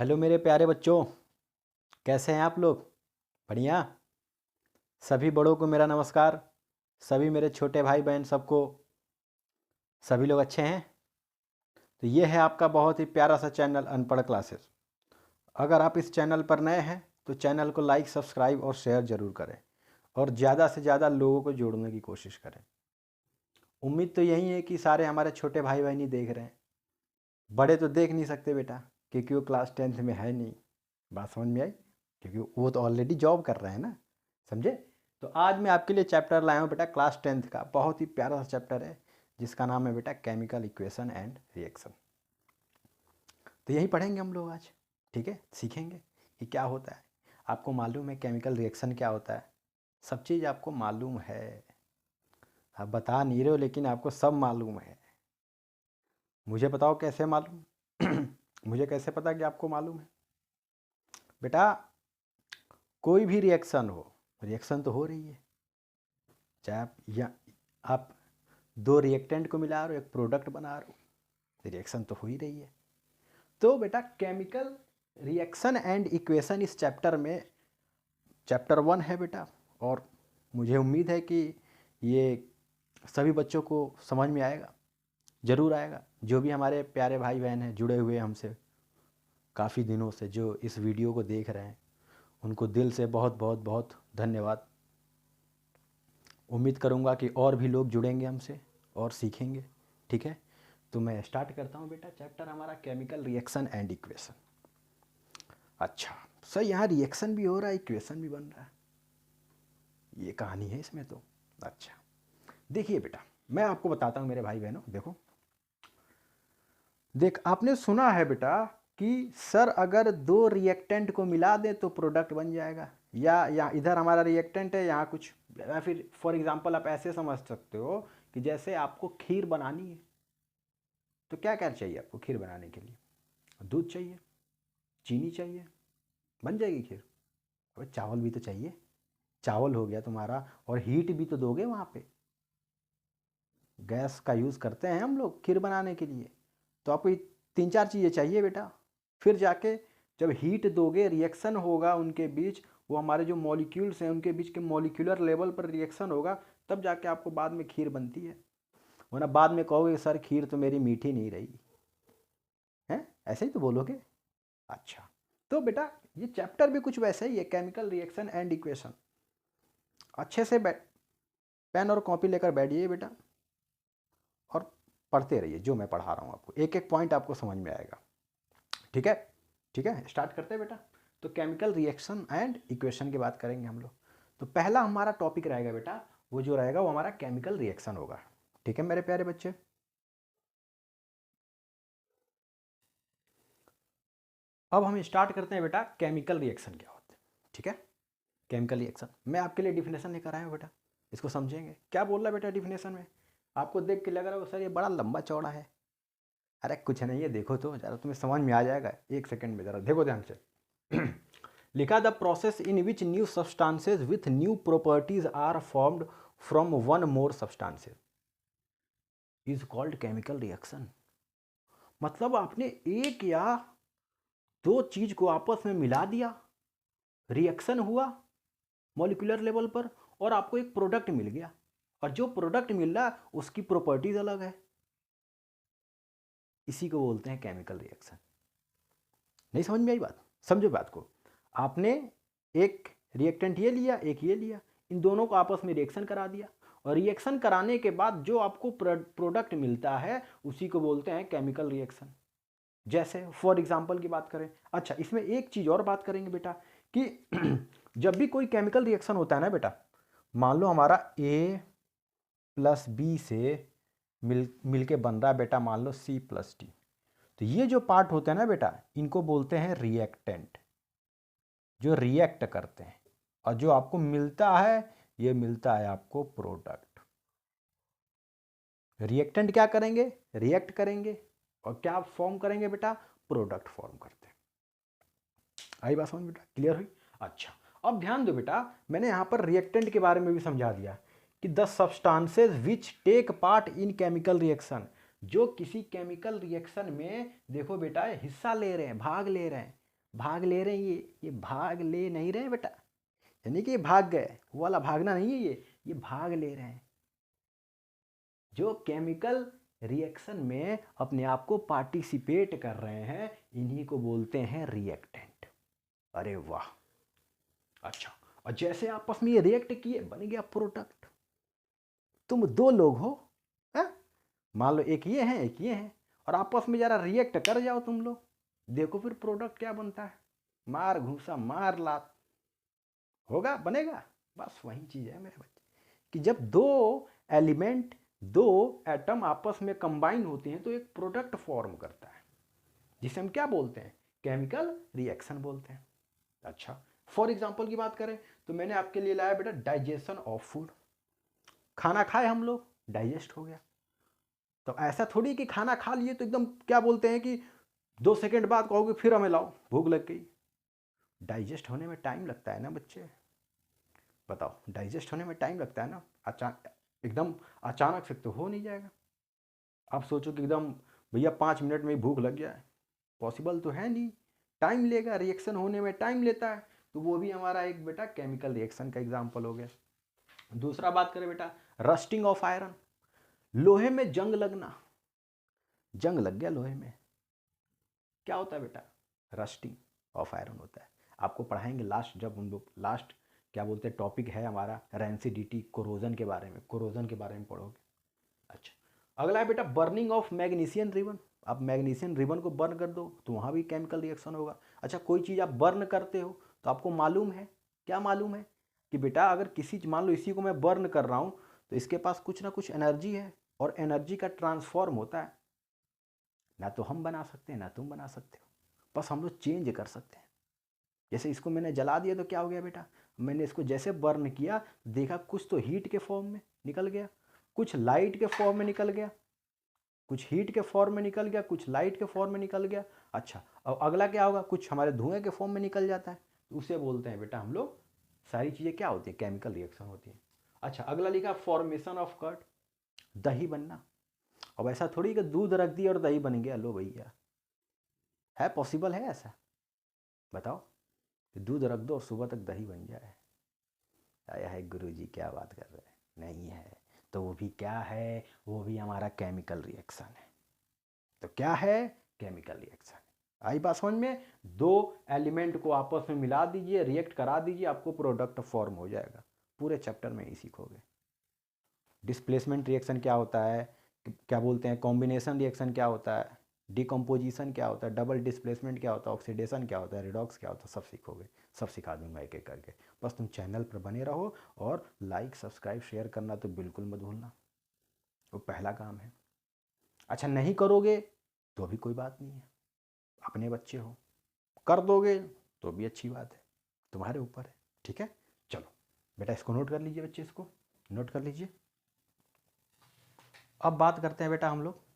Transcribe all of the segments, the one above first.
Hello मेरे प्यारे बच्चों, कैसे हैं आप लोग? बढ़िया। सभी बड़ों को मेरा नमस्कार। सभी मेरे छोटे भाई बहन सबको, सभी लोग अच्छे हैं? तो ये है आपका बहुत ही प्यारा सा चैनल अनपढ़ क्लासेस। अगर आप इस चैनल पर नए हैं तो चैनल को लाइक, सब्सक्राइब और शेयर ज़रूर करें और ज़्यादा से ज़्यादा लोगों को जोड़ने की कोशिश करें। उम्मीद तो यही है कि सारे हमारे छोटे भाई बहन ही देख रहे हैं। बड़े तो देख नहीं सकते बेटा, क्योंकि वो क्लास 10th में है नहीं। बात समझ में आई? क्योंकि वो तो ऑलरेडी जॉब कर रहे हैं ना, समझे? तो आज मैं आपके लिए चैप्टर लाया हूँ बेटा, क्लास 10th का बहुत ही प्यारा सा चैप्टर है जिसका नाम है बेटा केमिकल इक्वेशन एंड रिएक्शन। तो यही पढ़ेंगे हम लोग आज, ठीक है? सीखेंगे कि क्या होता है। आपको मालूम है केमिकल रिएक्शन क्या होता है? सब चीज़ आपको मालूम है। आप बता नहीं रहे हो लेकिन आपको सब मालूम है। मुझे बताओ कैसे मालूम? मुझे कैसे पता कि आपको मालूम है? बेटा, कोई भी रिएक्शन हो, रिएक्शन तो हो रही है। चाहे आप दो रिएक्टेंट को मिला रहे हो, एक प्रोडक्ट बना रहे हो, रिएक्शन तो हो ही रही है। तो बेटा केमिकल रिएक्शन एंड इक्वेशन इस चैप्टर में चैप्टर 1 है बेटा। और मुझे उम्मीद है कि ये सभी बच्चों को समझ में आएगा, ज़रूर आएगा। जो भी हमारे प्यारे भाई बहन हैं जुड़े हुए हमसे काफ़ी दिनों से, जो इस वीडियो को देख रहे हैं, उनको दिल से बहुत बहुत बहुत धन्यवाद। उम्मीद करूँगा कि और भी लोग जुड़ेंगे हमसे और सीखेंगे, ठीक है? तो मैं स्टार्ट करता हूँ बेटा। चैप्टर हमारा केमिकल रिएक्शन एंड इक्वेशन। अच्छा सर, यहाँ रिएक्शन भी हो रहा है, इक्वेशन भी बन रहा है, ये कहानी है इसमें तो। अच्छा देखिए बेटा, मैं आपको बताता हूँ मेरे भाई बहनों। देखो आपने सुना है बेटा कि सर अगर दो रिएक्टेंट को मिला दें तो प्रोडक्ट बन जाएगा, या इधर हमारा रिएक्टेंट है, यहाँ कुछ, या फिर फॉर एग्जांपल आप ऐसे समझ सकते हो कि जैसे आपको खीर बनानी है तो क्या क्या चाहिए आपको खीर बनाने के लिए? दूध चाहिए, चीनी चाहिए, बन जाएगी खीर। अबे चावल भी तो चाहिए। चावल हो गया तुम्हारा, और हीट भी तो दोगे वहाँ पे। गैस का यूज़ करते हैं हम लोग खीर बनाने के लिए, तो आपको 3-4 चीज़ें चाहिए बेटा। फिर जाके जब हीट दोगे, रिएक्शन होगा उनके बीच, वो हमारे जो मॉलिक्यूल्स हैं उनके बीच के मॉलिक्यूलर लेवल पर रिएक्शन होगा, तब जाके आपको बाद में खीर बनती है। वरना बाद में कहोगे सर खीर तो मेरी मीठी नहीं रही है, ऐसे ही तो बोलोगे। अच्छा तो बेटा ये चैप्टर भी कुछ वैसे ही है, केमिकल रिएक्शन एंड इक्वेशन। अच्छे से पेन और कॉपी लेकर बैठिए बेटा और पढ़ते रहिए जो मैं पढ़ा रहा हूँ आपको। एक एक पॉइंट आपको समझ में आएगा, ठीक है? ठीक है, स्टार्ट करते हैं बेटा। तो केमिकल रिएक्शन एंड इक्वेशन की बात करेंगे हम लोग। तो पहला हमारा टॉपिक रहेगा बेटा, वो जो रहेगा वो हमारा केमिकल रिएक्शन होगा, ठीक है मेरे प्यारे बच्चे? अब हम स्टार्ट करते हैं बेटा, केमिकल रिएक्शन क्या होता है, ठीक है? केमिकल रिएक्शन मैं आपके लिए डिफिनेशन लेकर आया हूँ बेटा, इसको समझेंगे। क्या बोल रहा है बेटा डिफिनेशन में? आपको देख के लग रहा है सर ये बड़ा लंबा चौड़ा है। अरे कुछ नहीं है, देखो तो ज़रा, तुम्हें समझ में आ जाएगा। एक सेकंड में ज़रा देखो ध्यान से। लिखा the process in which new substances with new properties are formed from one more substances is called chemical reaction. मतलब आपने एक या दो चीज को आपस में मिला दिया, रिएक्शन हुआ मॉलिक्यूलर लेवल पर, और आपको एक प्रोडक्ट मिल गया, और जो प्रोडक्ट मिल रहा उसकी प्रॉपर्टीज अलग है। इसी को बोलते हैं केमिकल रिएक्शन। नहीं समझ में आई बात? समझो बात को। आपने एक रिएक्टेंट ये लिया, एक ये लिया, इन दोनों को आपस में रिएक्शन करा दिया, और रिएक्शन कराने के बाद जो आपको प्रोडक्ट मिलता है उसी को बोलते हैं केमिकल रिएक्शन। जैसे फॉर एग्जांपल की बात करें, अच्छा इसमें एक चीज़ और बात करेंगे बेटा कि जब भी कोई केमिकल रिएक्शन होता है ना बेटा, मान लो हमारा ए प्लस बी से मिल के बन रहा है बेटा, मान लो सी प्लस डी। तो ये जो पार्ट होते हैं ना बेटा, इनको बोलते हैं रिएक्टेंट, जो रिएक्ट करते हैं। और जो आपको मिलता है, ये मिलता है आपको प्रोडक्ट। रिएक्टेंट क्या करेंगे? रिएक्ट करेंगे, और क्या फॉर्म करेंगे बेटा? प्रोडक्ट फॉर्म करते हैं। आई बात समझ बेटा? क्लियर हुई? अच्छा अब ध्यान दो बेटा, मैंने यहाँ पर रिएक्टेंट के बारे में भी समझा दिया कि the substances which take part in chemical reaction, जो किसी केमिकल रिएक्शन में देखो बेटा हिस्सा ले रहे हैं, भाग ले रहे हैं, भाग ले रहे हैं ये भाग ले नहीं रहे हैं बेटा, यानी कि ये भाग गए, वो वाला भागना नहीं है, ये भाग ले रहे हैं। जो केमिकल रिएक्शन में अपने आप को पार्टिसिपेट कर रहे हैं, इन्हीं को बोलते हैं रिएक्टेंट। अरे वाह, अच्छा। और जैसे आपस में ये रिएक्ट किए, बन गया प्रोडक्ट। तुम दो लोग हो, है? मान लो एक ये है एक ये है, और आपस में जरा रिएक्ट कर जाओ तुम लोग, देखो फिर प्रोडक्ट क्या बनता है। मार घूसा मार लात होगा, बनेगा। बस वही चीज है मेरे बच्चे, कि जब दो एलिमेंट, दो एटम आपस में कंबाइन होते हैं तो एक प्रोडक्ट फॉर्म करता है, जिसे हम क्या बोलते हैं, केमिकल रिएक्शन बोलते हैं। अच्छा, फॉर एग्जाम्पल की बात करें तो मैंने आपके लिए लाया बेटा डाइजेशन ऑफ फूड। खाना खाए हम लोग, डाइजेस्ट हो गया। तो ऐसा थोड़ी कि खाना खा लिए तो एकदम क्या बोलते हैं कि 2 सेकंड बाद कहोगे फिर हमें लाओ, भूख लग गई। डाइजेस्ट होने में टाइम लगता है ना बच्चे, बताओ, डाइजेस्ट होने में टाइम लगता है ना। एकदम अचानक से तो हो नहीं जाएगा। आप सोचो कि एकदम भैया 5 मिनट में ही भूख लग गया है, पॉसिबल तो है नहीं, टाइम लेगा, रिएक्शन होने में टाइम लेता है। तो वो भी हमारा एक बेटा केमिकल रिएक्शन का एग्जाम्पल हो गया। दूसरा बात करें बेटा, रस्टिंग ऑफ आयरन, लोहे में जंग लगना। जंग लग गया लोहे में, क्या होता है बेटा, रस्टिंग ऑफ आयरन होता है। आपको पढ़ाएंगे लास्ट, जब हम लोग लास्ट क्या बोलते हैं टॉपिक है हमारा रेंसिडिटी, कोरोजन के बारे में, कोरोजन के बारे में पढ़ोगे। अच्छा, अगला है बेटा बर्निंग ऑफ मैग्नीशियन रिबन। आप मैग्नीशियन रिबन को बर्न कर दो तो वहाँ भी केमिकल रिएक्शन होगा। अच्छा, कोई चीज़ आप बर्न करते हो तो आपको मालूम है, क्या मालूम है कि बेटा अगर किसी, मान लो इसी को मैं बर्न कर रहा हूँ तो इसके पास कुछ ना कुछ एनर्जी है, और एनर्जी का ट्रांसफॉर्म होता है। ना तो हम बना सकते हैं ना तुम बना सकते हो, बस हम लोग चेंज कर सकते हैं। जैसे इसको मैंने जला दिया तो क्या हो गया बेटा, मैंने इसको जैसे बर्न किया, देखा कुछ तो हीट के फॉर्म में निकल गया, कुछ लाइट के फॉर्म में निकल गया, कुछ हीट के फॉर्म में निकल गया, कुछ लाइट के फॉर्म में निकल गया। अच्छा, अब अगला क्या होगा, कुछ हमारे धुएं के फॉर्म में निकल जाता है, तो उसे बोलते हैं बेटा हम लोग, सारी चीज़ें क्या होती है, केमिकल रिएक्शन होती है। अच्छा, अगला लिखा फॉर्मेशन ऑफ कर्ड, दही बनना। अब ऐसा थोड़ी कि दूध रख दिया और दही बन गया, लो भैया, है पॉसिबल है ऐसा, बताओ, कि दूध रख दो और सुबह तक दही बन जाए। आया है गुरु जी, क्या बात कर रहे हैं, नहीं है। तो वो भी क्या है, वो भी हमारा केमिकल रिएक्शन है। तो क्या है, केमिकल रिएक्शन। आई बात समझ में, दो एलिमेंट को आपस में मिला दीजिए, रिएक्ट करा दीजिए, आपको प्रोडक्ट फॉर्म हो जाएगा। पूरे चैप्टर में ही सीखोगे। डिस्प्लेसमेंट रिएक्शन क्या होता है, क्या बोलते हैं, कॉम्बिनेशन रिएक्शन क्या होता है, डिकम्पोजिशन क्या होता है, डबल डिस्प्लेसमेंट क्या होता है, ऑक्सीडेशन क्या होता है, रिडॉक्स क्या होता है, सब सीखोगे, सब सिखा दूंगा एक एक करके। बस तुम चैनल पर बने रहो, और लाइक सब्सक्राइब शेयर करना तो बिल्कुल मत भूलना, वो पहला काम है। अच्छा, नहीं करोगे तो भी कोई बात नहीं है, अपने बच्चे हो, कर दोगे तो भी अच्छी बात है, तुम्हारे ऊपर है। ठीक है, चलो बेटा इसको नोट कर लीजिए, बच्चे इसको नोट कर लीजिए। अब बात करते हैं बेटा हम लोग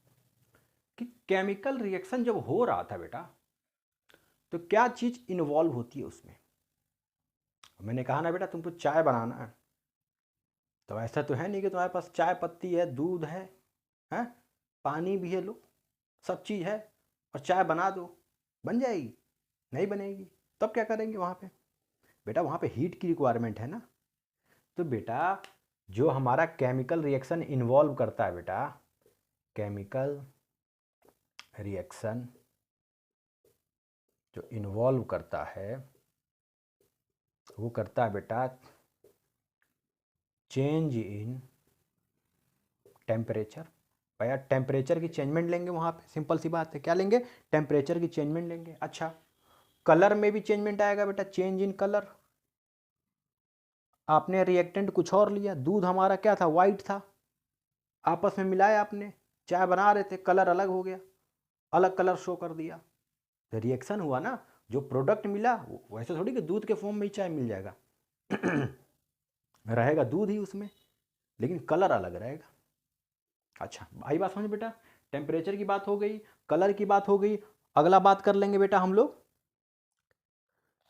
कि केमिकल रिएक्शन जब हो रहा था बेटा, तो क्या चीज़ इन्वॉल्व होती है उसमें। मैंने कहा ना बेटा तुमको चाय बनाना है, तो ऐसा तो है नहीं कि तुम्हारे पास चाय पत्ती है, दूध है, हैं, पानी भी है, लो सब चीज़ है, और चाय बना दो, बन जाएगी, नहीं बनेगी। तब क्या करेंगे वहाँ पे, बेटा वहाँ पे हीट की रिक्वायरमेंट है ना। तो बेटा जो हमारा केमिकल रिएक्शन इन्वॉल्व करता है बेटा, केमिकल रिएक्शन जो इन्वॉल्व करता है, वो करता है बेटा चेंज इन टेम्परेचर। भैया टेम्परेचर की चेंजमेंट लेंगे वहाँ पे, सिंपल सी बात है, क्या लेंगे, टेम्परेचर की चेंजमेंट लेंगे। अच्छा, कलर में भी चेंजमेंट आएगा बेटा, चेंज इन कलर। आपने रिएक्टेंट कुछ और लिया, दूध हमारा क्या था, वाइट था, आपस में मिलाया आपने, चाय बना रहे थे, कलर अलग हो गया, अलग कलर शो कर दिया, तो रिएक्शन हुआ ना। जो प्रोडक्ट मिला वैसे थोड़ी कि दूध के फॉर्म में ही चाय मिल जाएगा रहेगा दूध ही उसमें, लेकिन कलर अलग रहेगा। अच्छा, आई बात समझ बेटा, टेम्परेचर की बात हो गई, कलर की बात हो गई। अगला बात कर लेंगे बेटा हम लोग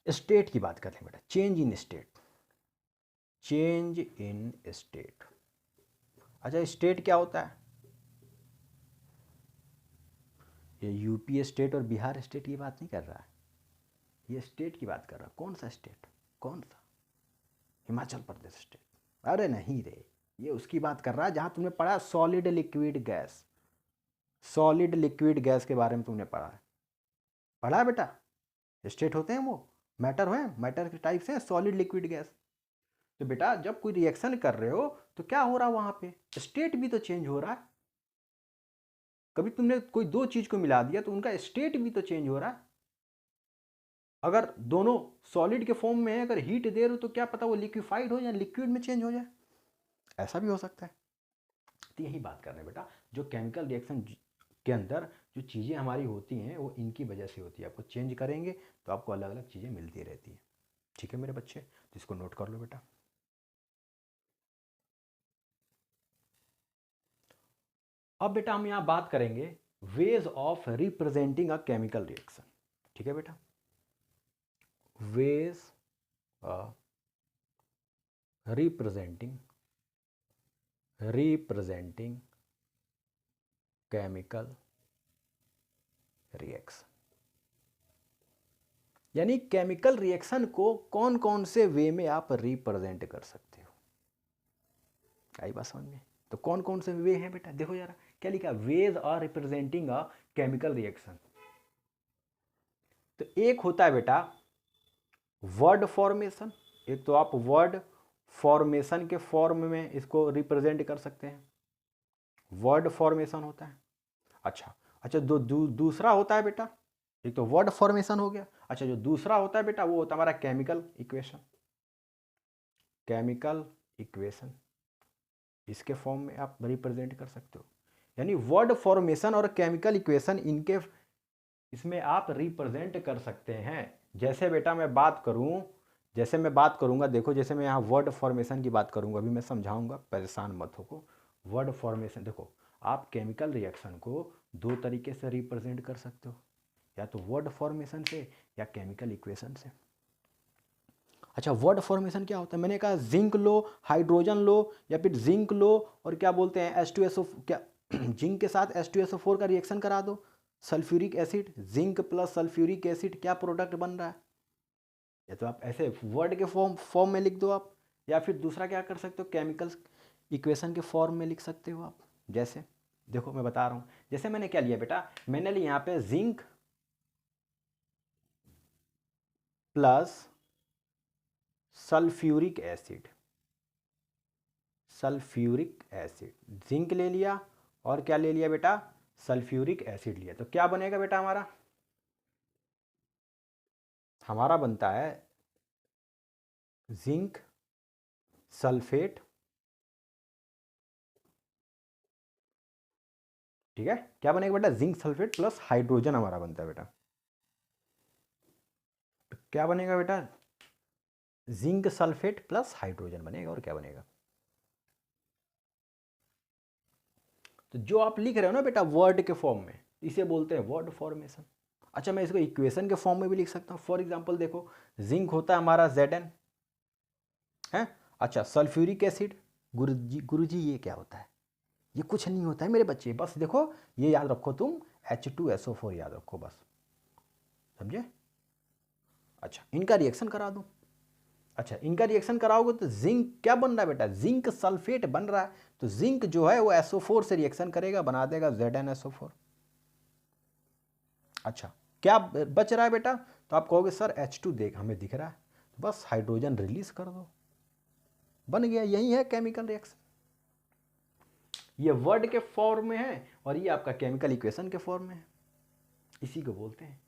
स्टेट की बात कर लेंगे बेटा, change in state, change in state. अच्छा, स्टेट क्या होता है, ये यूपी स्टेट और बिहार स्टेट की बात नहीं कर रहा है, ये स्टेट की बात कर रहा, कौन सा स्टेट, कौन सा? हिमाचल प्रदेश स्टेट? अरे नहीं रे, ये उसकी बात कर रहा है जहाँ तुमने पढ़ा solid liquid gas. Solid liquid gas के बारे में तुमने पढ़ा है बेटा? स्टेट होते हैं वो, मैटर है, मैटर के टाइप्स हैं सॉलिड लिक्विड गैस। तो बेटा जब कोई रिएक्शन कर रहे हो तो क्या हो रहा है वहाँ पे, स्टेट भी तो चेंज हो रहा है। कभी तुमने कोई दो चीज़ को मिला दिया तो उनका स्टेट भी तो चेंज हो रहा है। अगर दोनों सॉलिड के फॉर्म में है, अगर हीट दे रहे हो तो क्या पता वो लिक्विफाइड हो या लिक्विड में चेंज हो जाए, ऐसा भी हो सकता है। तो यही बात कर रहे हैं बेटा, जो केमिकल रिएक्शन के अंदर जो चीज़ें हमारी होती हैं वो इनकी वजह से होती है। आपको चेंज करेंगे तो आपको अलग अलग चीज़ें मिलती रहती हैं। ठीक है मेरे बच्चे, तो इसको नोट कर लो बेटा। अब बेटा हम यहाँ बात करेंगे ways of representing a chemical reaction. ठीक है बेटा, वेज रिप्रेजेंटिंग केमिकल रिएक्शन, यानी केमिकल रिएक्शन को कौन कौन से वे में आप रिप्रेजेंट कर सकते हो। आई बात समझ में? तो कौन कौन से वे हैं बेटा, देखो यार क्या लिखा, ways are representing a chemical reaction. तो एक होता है बेटा वर्ड फॉर्मेशन, एक तो आप वर्ड फॉर्मेशन के फॉर्म में इसको रिप्रेजेंट कर सकते हैं, वर्ड फॉर्मेशन होता है। अच्छा अच्छा, दूसरा होता है बेटा, एक तो वर्ड फॉर्मेशन हो गया। अच्छा, जो दूसरा होता है बेटा वो होता है हमारा केमिकल इक्वेशन। केमिकल इक्वेशन इसके फॉर्म में आप रिप्रेजेंट कर सकते हो, यानी वर्ड फॉर्मेशन और केमिकल इक्वेशन इनके इसमें आप रिप्रेजेंट कर सकते हैं। जैसे बेटा मैं बात करूं, जैसे मैं बात करूंगा, देखो जैसे मैं यहाँ वर्ड फॉर्मेशन की बात करूंगा, अभी मैं समझाऊंगा, परेशान मत हो। वर्ड फॉर्मेशन देखो, आप केमिकल रिएक्शन को दो तरीके से रिप्रेजेंट कर सकते हो, या तो वर्ड फॉर्मेशन से या केमिकल इक्वेशन से। अच्छा, वर्ड फॉर्मेशन क्या होता है, मैंने कहा जिंक लो, हाइड्रोजन लो, या फिर जिंक लो और क्या बोलते हैं H2SO, क्या जिंक के साथ H2SO4 का रिएक्शन करा दो, sulphuric acid, zinc plus sulphuric acid, क्या प्रोडक्ट बन रहा है। या तो आप ऐसे वर्ड के फॉर्म में लिख दो आप, या फिर दूसरा क्या कर सकते हो, केमिकल इक्वेशन के फॉर्म में लिख सकते हो आप। जैसे देखो मैं बता रहा हूँ, जैसे मैंने क्या लिया बेटा, मैंने लिया यहाँ पे zinc plus sulphuric acid, sulphuric acid, zinc ले लिया और क्या ले लिया बेटा, सल्फ्यूरिक एसिड लिया। तो क्या बनेगा बेटा हमारा, हमारा बनता है जिंक सल्फेट। ठीक है, क्या बनेगा बेटा, जिंक सल्फेट प्लस हाइड्रोजन हमारा बनता है बेटा। तो क्या बनेगा बेटा, जिंक सल्फेट प्लस हाइड्रोजन बनेगा, और क्या बनेगा। तो जो आप लिख रहे हो ना बेटा वर्ड के फॉर्म में, इसे बोलते हैं वर्ड फॉर्मेशन। अच्छा, मैं इसको इक्वेशन के फॉर्म में भी लिख सकता हूँ। फॉर एग्जांपल देखो, जिंक होता है हमारा Zn है। अच्छा, सल्फ्यूरिक एसिड, गुरुजी ये क्या होता है, ये कुछ नहीं होता है मेरे बच्चे, बस देखो ये याद रखो तुम, H2SO4 याद रखो बस, समझे। अच्छा, इनका रिएक्शन करा दो। अच्छा, इनका रिएक्शन कराओगे तो जिंक क्या बन रहा है बेटा, जिंक सल्फेट बन रहा है। तो जिंक जो है वो SO4 से रिएक्शन करेगा, बना देगा ZnSO4। अच्छा, क्या बच रहा है बेटा, तो आप कहोगे सर H2 देख हमें दिख रहा है, तो बस हाइड्रोजन रिलीज कर दो, बन गया। यही है केमिकल रिएक्शन। ये वर्ड के फॉर्म में है और ये आपका केमिकल इक्वेशन के फॉर्म में है। इसी को बोलते हैं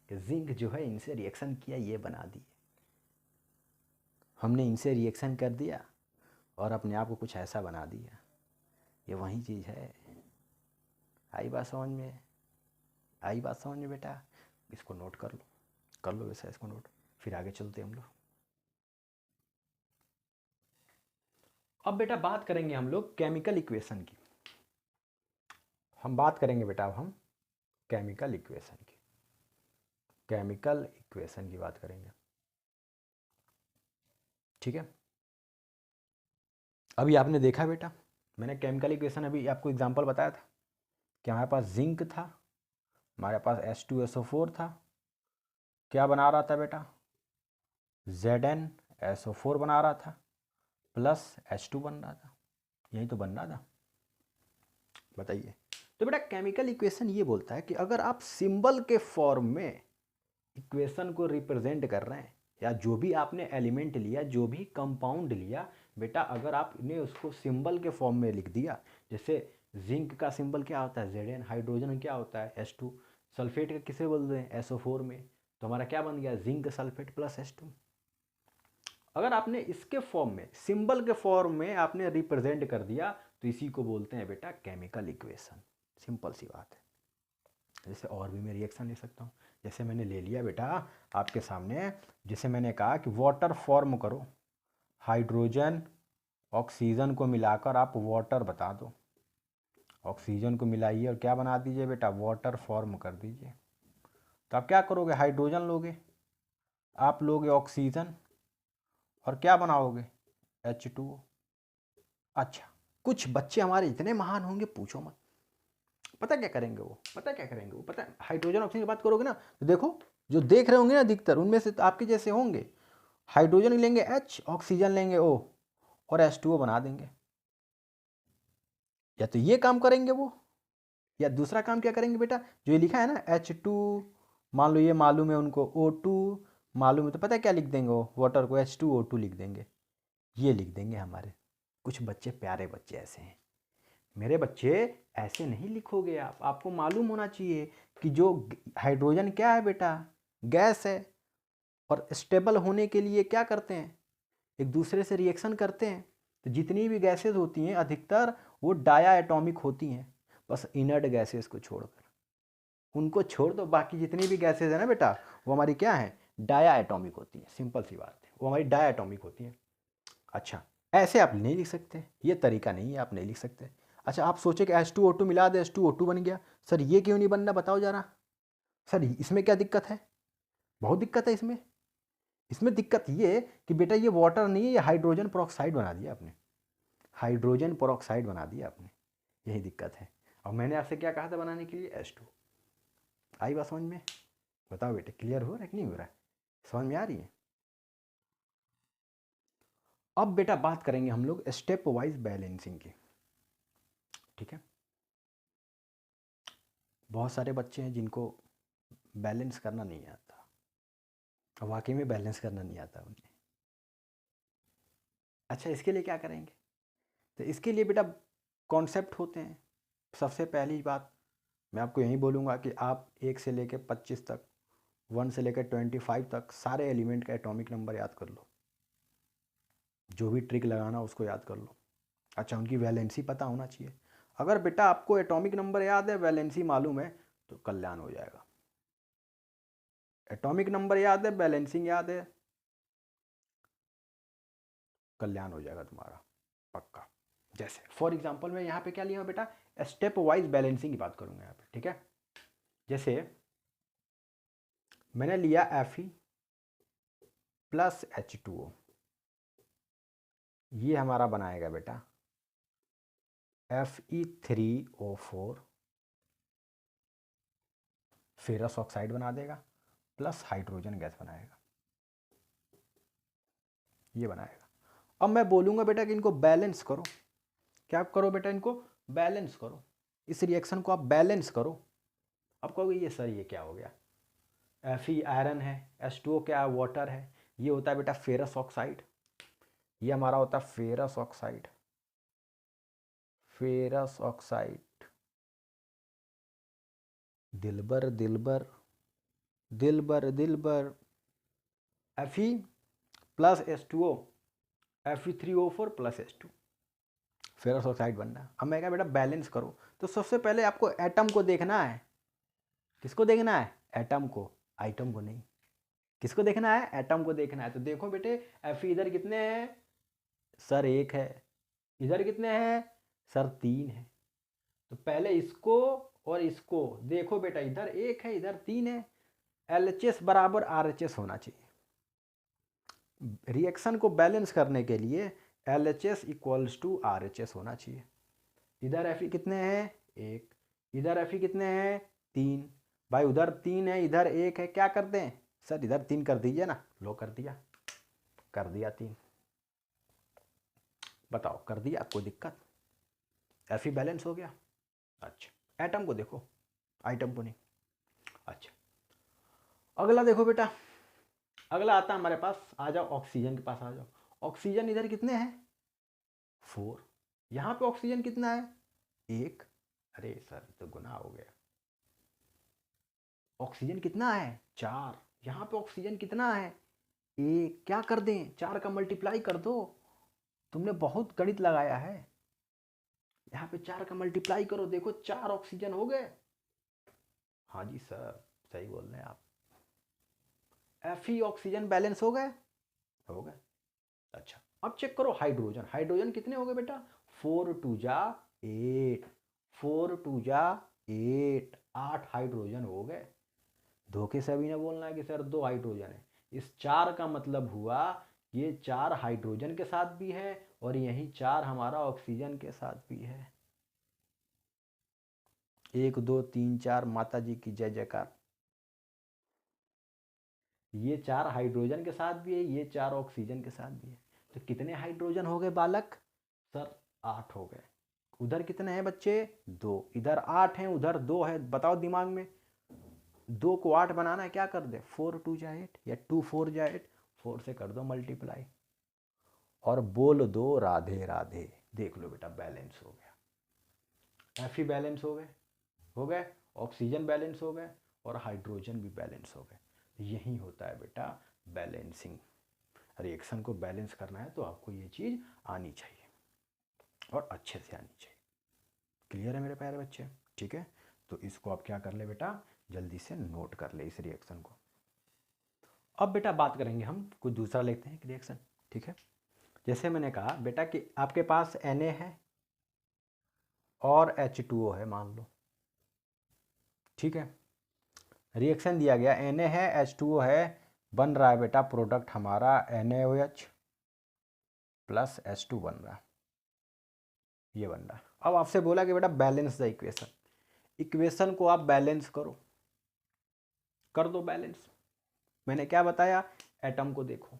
कि जिंक जो है इनसे रिएक्शन किया, ये बना दिए, हमने इनसे रिएक्शन कर दिया और अपने आप को कुछ ऐसा बना दिया। ये वही चीज़ है। आई बात समझ में, आई बात समझ में बेटा। इसको नोट कर लो वैसे इसको नोट, फिर आगे चलते हम लोग। अब बेटा बात करेंगे हम लोग केमिकल इक्वेशन की, हम बात करेंगे बेटा अब हम केमिकल इक्वेशन की, केमिकल इक्वेशन की बात करेंगे। ठीक है, अभी आपने देखा बेटा, मैंने केमिकल इक्वेशन अभी आपको एग्जांपल बताया था कि हमारे पास जिंक था, हमारे पास H2SO4 था, क्या बना रहा था बेटा, ZnSO4 बना रहा था प्लस H2 बन रहा था, यही तो बन रहा था। बताइए, तो बेटा केमिकल इक्वेशन ये बोलता है कि अगर आप सिंबल के फॉर्म में इक्वेशन को रिप्रेजेंट कर रहे हैं, या जो भी आपने एलिमेंट लिया, जो भी कंपाउंड लिया बेटा, अगर आपने उसको सिंबल के फॉर्म में लिख दिया, जैसे जिंक का सिंबल क्या होता है Zn, हाइड्रोजन क्या होता है H2, सल्फेट का किसे बोलते हैं SO4 में, तो हमारा क्या बन गया जिंक सल्फेट प्लस H2। अगर आपने इसके फॉर्म में, सिंबल के फॉर्म में आपने रिप्रेजेंट कर दिया, तो इसी को बोलते हैं बेटा केमिकल इक्वेशन। सिंपल सी बात है। जैसे और भी मैं रिएक्शन ले सकता हूँ, जैसे मैंने ले लिया बेटा आपके सामने, जैसे मैंने कहा कि वाटर फॉर्म करो, हाइड्रोजन ऑक्सीजन को मिलाकर आप वाटर बता दो, ऑक्सीजन को मिलाइए और क्या बना दीजिए बेटा, वाटर फॉर्म कर दीजिए। तो आप क्या करोगे, हाइड्रोजन लोगे, आप लोगे ऑक्सीजन और क्या बनाओगे H2O। अच्छा, कुछ बच्चे हमारे इतने महान होंगे पूछो मत। पता क्या करेंगे वो, पता है हाइड्रोजन ऑक्सीजन की बात करोगे ना, तो देखो जो देख रहे होंगे ना अधिकतर, उनमें से तो आपके जैसे होंगे, हाइड्रोजन लेंगे H, ऑक्सीजन लेंगे O और H2O बना देंगे। या तो ये काम करेंगे वो, या दूसरा काम क्या करेंगे बेटा, जो ये लिखा है ना H2, मान लो ये मालूम है उनको, O2 मालूम है, तो पता है क्या लिख देंगे वो, वाटर को H2O2 लिख देंगे, ये लिख देंगे हमारे। कुछ बच्चे प्यारे बच्चे ऐसे हैं। मेरे बच्चे ऐसे नहीं लिखोगे आप, आपको मालूम होना चाहिए कि जो हाइड्रोजन क्या है बेटा, गैस है, और स्टेबल होने के लिए क्या करते हैं, एक दूसरे से रिएक्शन करते हैं। तो जितनी भी गैसेस होती हैं अधिकतर वो डाया एटॉमिक होती हैं, बस इनर्ट गैसेस को छोड़कर, उनको छोड़ दो, बाकी जितनी भी गैसेस है ना बेटा, वो हमारी क्या है, डाया एटॉमिक होती हैं। सिंपल सी बात है, वो हमारी डाया एटॉमिक होती हैं। अच्छा, ऐसे आप नहीं लिख सकते, ये तरीका नहीं है, आप नहीं लिख सकते। अच्छा, आप सोचे कि H2O2 मिला दे, H2O2 बन गया, सर ये क्यों नहीं बन रहा बताओ जरा, सर इसमें क्या दिक्कत है, बहुत दिक्कत है इसमें। इसमें दिक्कत ये है कि बेटा ये वाटर नहीं है, ये हाइड्रोजन पेरोक्साइड बना दिया आपने, हाइड्रोजन पेरोक्साइड बना दिया आपने, यही दिक्कत है। और मैंने आपसे क्या कहा था बनाने के लिए, H2। आई बात समझ में, बताओ बेटे क्लियर हो रहा है कि नहीं हो रहा है, समझ में आ रही है। अब बेटा बात करेंगे हम लोग स्टेप वाइज बैलेंसिंग की, ठीक है। बहुत सारे बच्चे हैं जिनको बैलेंस करना नहीं आता, वाकई में बैलेंस करना नहीं आता उन्हें। अच्छा, इसके लिए क्या करेंगे, तो इसके लिए बेटा कॉन्सेप्ट होते हैं। सबसे पहली बात मैं आपको यही बोलूँगा कि आप 1 से लेकर 25 तक, 1 से लेकर 25 तक सारे एलिमेंट का एटॉमिक नंबर याद कर लो, जो भी ट्रिक लगाना उसको याद कर लो। अच्छा, उनकी वैलेंसी पता होना चाहिए। अगर बेटा आपको एटॉमिक नंबर याद है, वैलेंसी मालूम है, तो कल्याण हो जाएगा। एटॉमिक नंबर याद है, बैलेंसिंग याद है, कल्याण हो जाएगा तुम्हारा पक्का। जैसे फॉर एग्जांपल मैं यहाँ पे क्या लिया बेटा, स्टेप वाइज बैलेंसिंग की बात करूँगा यहाँ पे, ठीक है। जैसे मैंने लिया Fe प्लस H2O, ये हमारा बनाएगा बेटा Fe3O4, फेरस ऑक्साइड बना देगा, प्लस हाइड्रोजन गैस बनाएगा, ये बनाएगा। अब मैं बोलूँगा बेटा कि इनको बैलेंस करो, क्या करो बेटा, इनको बैलेंस करो, इस रिएक्शन को आप बैलेंस करो। अब कहोगे ये सर ये क्या हो गया, Fe आयरन है, H2O क्या है, वाटर है, ये होता है बेटा फेरस ऑक्साइड, ये हमारा होता है फेरस ऑक्साइड, फेरस ऑक्साइड। दिलबर दिलबर दिलबर दिलबर, Fe plus H2O, Fe3O4 plus H2, ferrous oxide बनना। अब मैं क्या बेटा बैलेंस करो, तो सबसे पहले आपको एटम को देखना है। किसको देखना है, एटम को, आइटम को नहीं। किसको देखना है, एटम को देखना है। तो देखो बेटे Fe इधर कितने हैं, सर 1 है, इधर कितने हैं सर 3 है। तो पहले इसको और इसको देखो बेटा, इधर 1 है इधर 3 है, LHS बराबर RHS होना चाहिए। रिएक्शन को बैलेंस करने के लिए LHS इक्वल्स टू RHS होना चाहिए। इधर Fe कितने हैं 1, इधर Fe कितने हैं 3, भाई उधर 3 है इधर 1 है, क्या करते हैं सर इधर 3 कर दीजिए ना। लो कर दिया 3। बताओ कर दिया, कोई दिक्कत? Fe बैलेंस हो गया। अच्छा एटम को देखो, आइटम को नहीं। अच्छा अगला देखो बेटा, अगला आता है हमारे पास, आ जाओ ऑक्सीजन के पास आ जाओ। ऑक्सीजन इधर कितने हैं? 4। यहाँ पे ऑक्सीजन कितना है? 1। अरे सर तो गुना हो गया। ऑक्सीजन कितना है? 4। यहाँ पे ऑक्सीजन कितना है? 1। क्या कर दें, 4 का मल्टीप्लाई कर दो। तुमने बहुत गणित लगाया है। यहाँ पे 4 का मल्टीप्लाई करो, देखो 4 ऑक्सीजन हो गए। हाँ जी सर सही बोल रहे हैं आप। Fe ऑक्सीजन बैलेंस हो गए? हो गए। अच्छा अब चेक करो हाइड्रोजन। हाइड्रोजन कितने हो गए बेटा? 4 2 जा 8। 4 2 जा 8। 8 हाइड्रोजन हो गए। धोखे से अभी ने बोलना है कि सर 2 हाइड्रोजन है। इस 4 का मतलब हुआ ये 4 हाइड्रोजन के साथ भी है और यही 4 हमारा ऑक्सीजन के साथ भी है। 1 2 3 4 माता जी की जय जयकार। ये 4 हाइड्रोजन के साथ भी है, ये 4 ऑक्सीजन के साथ भी है। तो कितने हाइड्रोजन हो गए बालक? सर 8 हो गए। उधर कितने हैं बच्चे? 2। इधर 8 हैं, उधर 2 है। बताओ दिमाग में, 2 को 8 बनाना है, क्या कर दे? 4 2 जा 8 या 2 4 जा 8। 4 से कर दो मल्टीप्लाई और बोल दो राधे राधे। देख लो बेटा बैलेंस हो गया। Fe बैलेंस हो गए, ऑक्सीजन बैलेंस हो गए और हाइड्रोजन भी बैलेंस हो गए। यही होता है बेटा बैलेंसिंग। रिएक्शन को बैलेंस करना है तो आपको ये चीज़ आनी चाहिए और अच्छे से आनी चाहिए। क्लियर है मेरे प्यारे बच्चे? ठीक है, तो इसको आप क्या कर ले बेटा, जल्दी से नोट कर ले इस रिएक्शन को। अब बेटा बात करेंगे हम, कुछ दूसरा लेते हैं रिएक्शन। ठीक है, जैसे मैंने कहा बेटा कि आपके पास Na है और H2O है मान लो। ठीक है, रिएक्शन दिया गया, Na है H2O है, बन रहा है बेटा प्रोडक्ट हमारा NaOH प्लस H2 बन रहा है, ये बन रहा है। अब आपसे बोला कि बेटा बैलेंस द इक्वेशन। इक्वेशन को आप बैलेंस करो, कर दो बैलेंस। मैंने क्या बताया, एटम को देखो,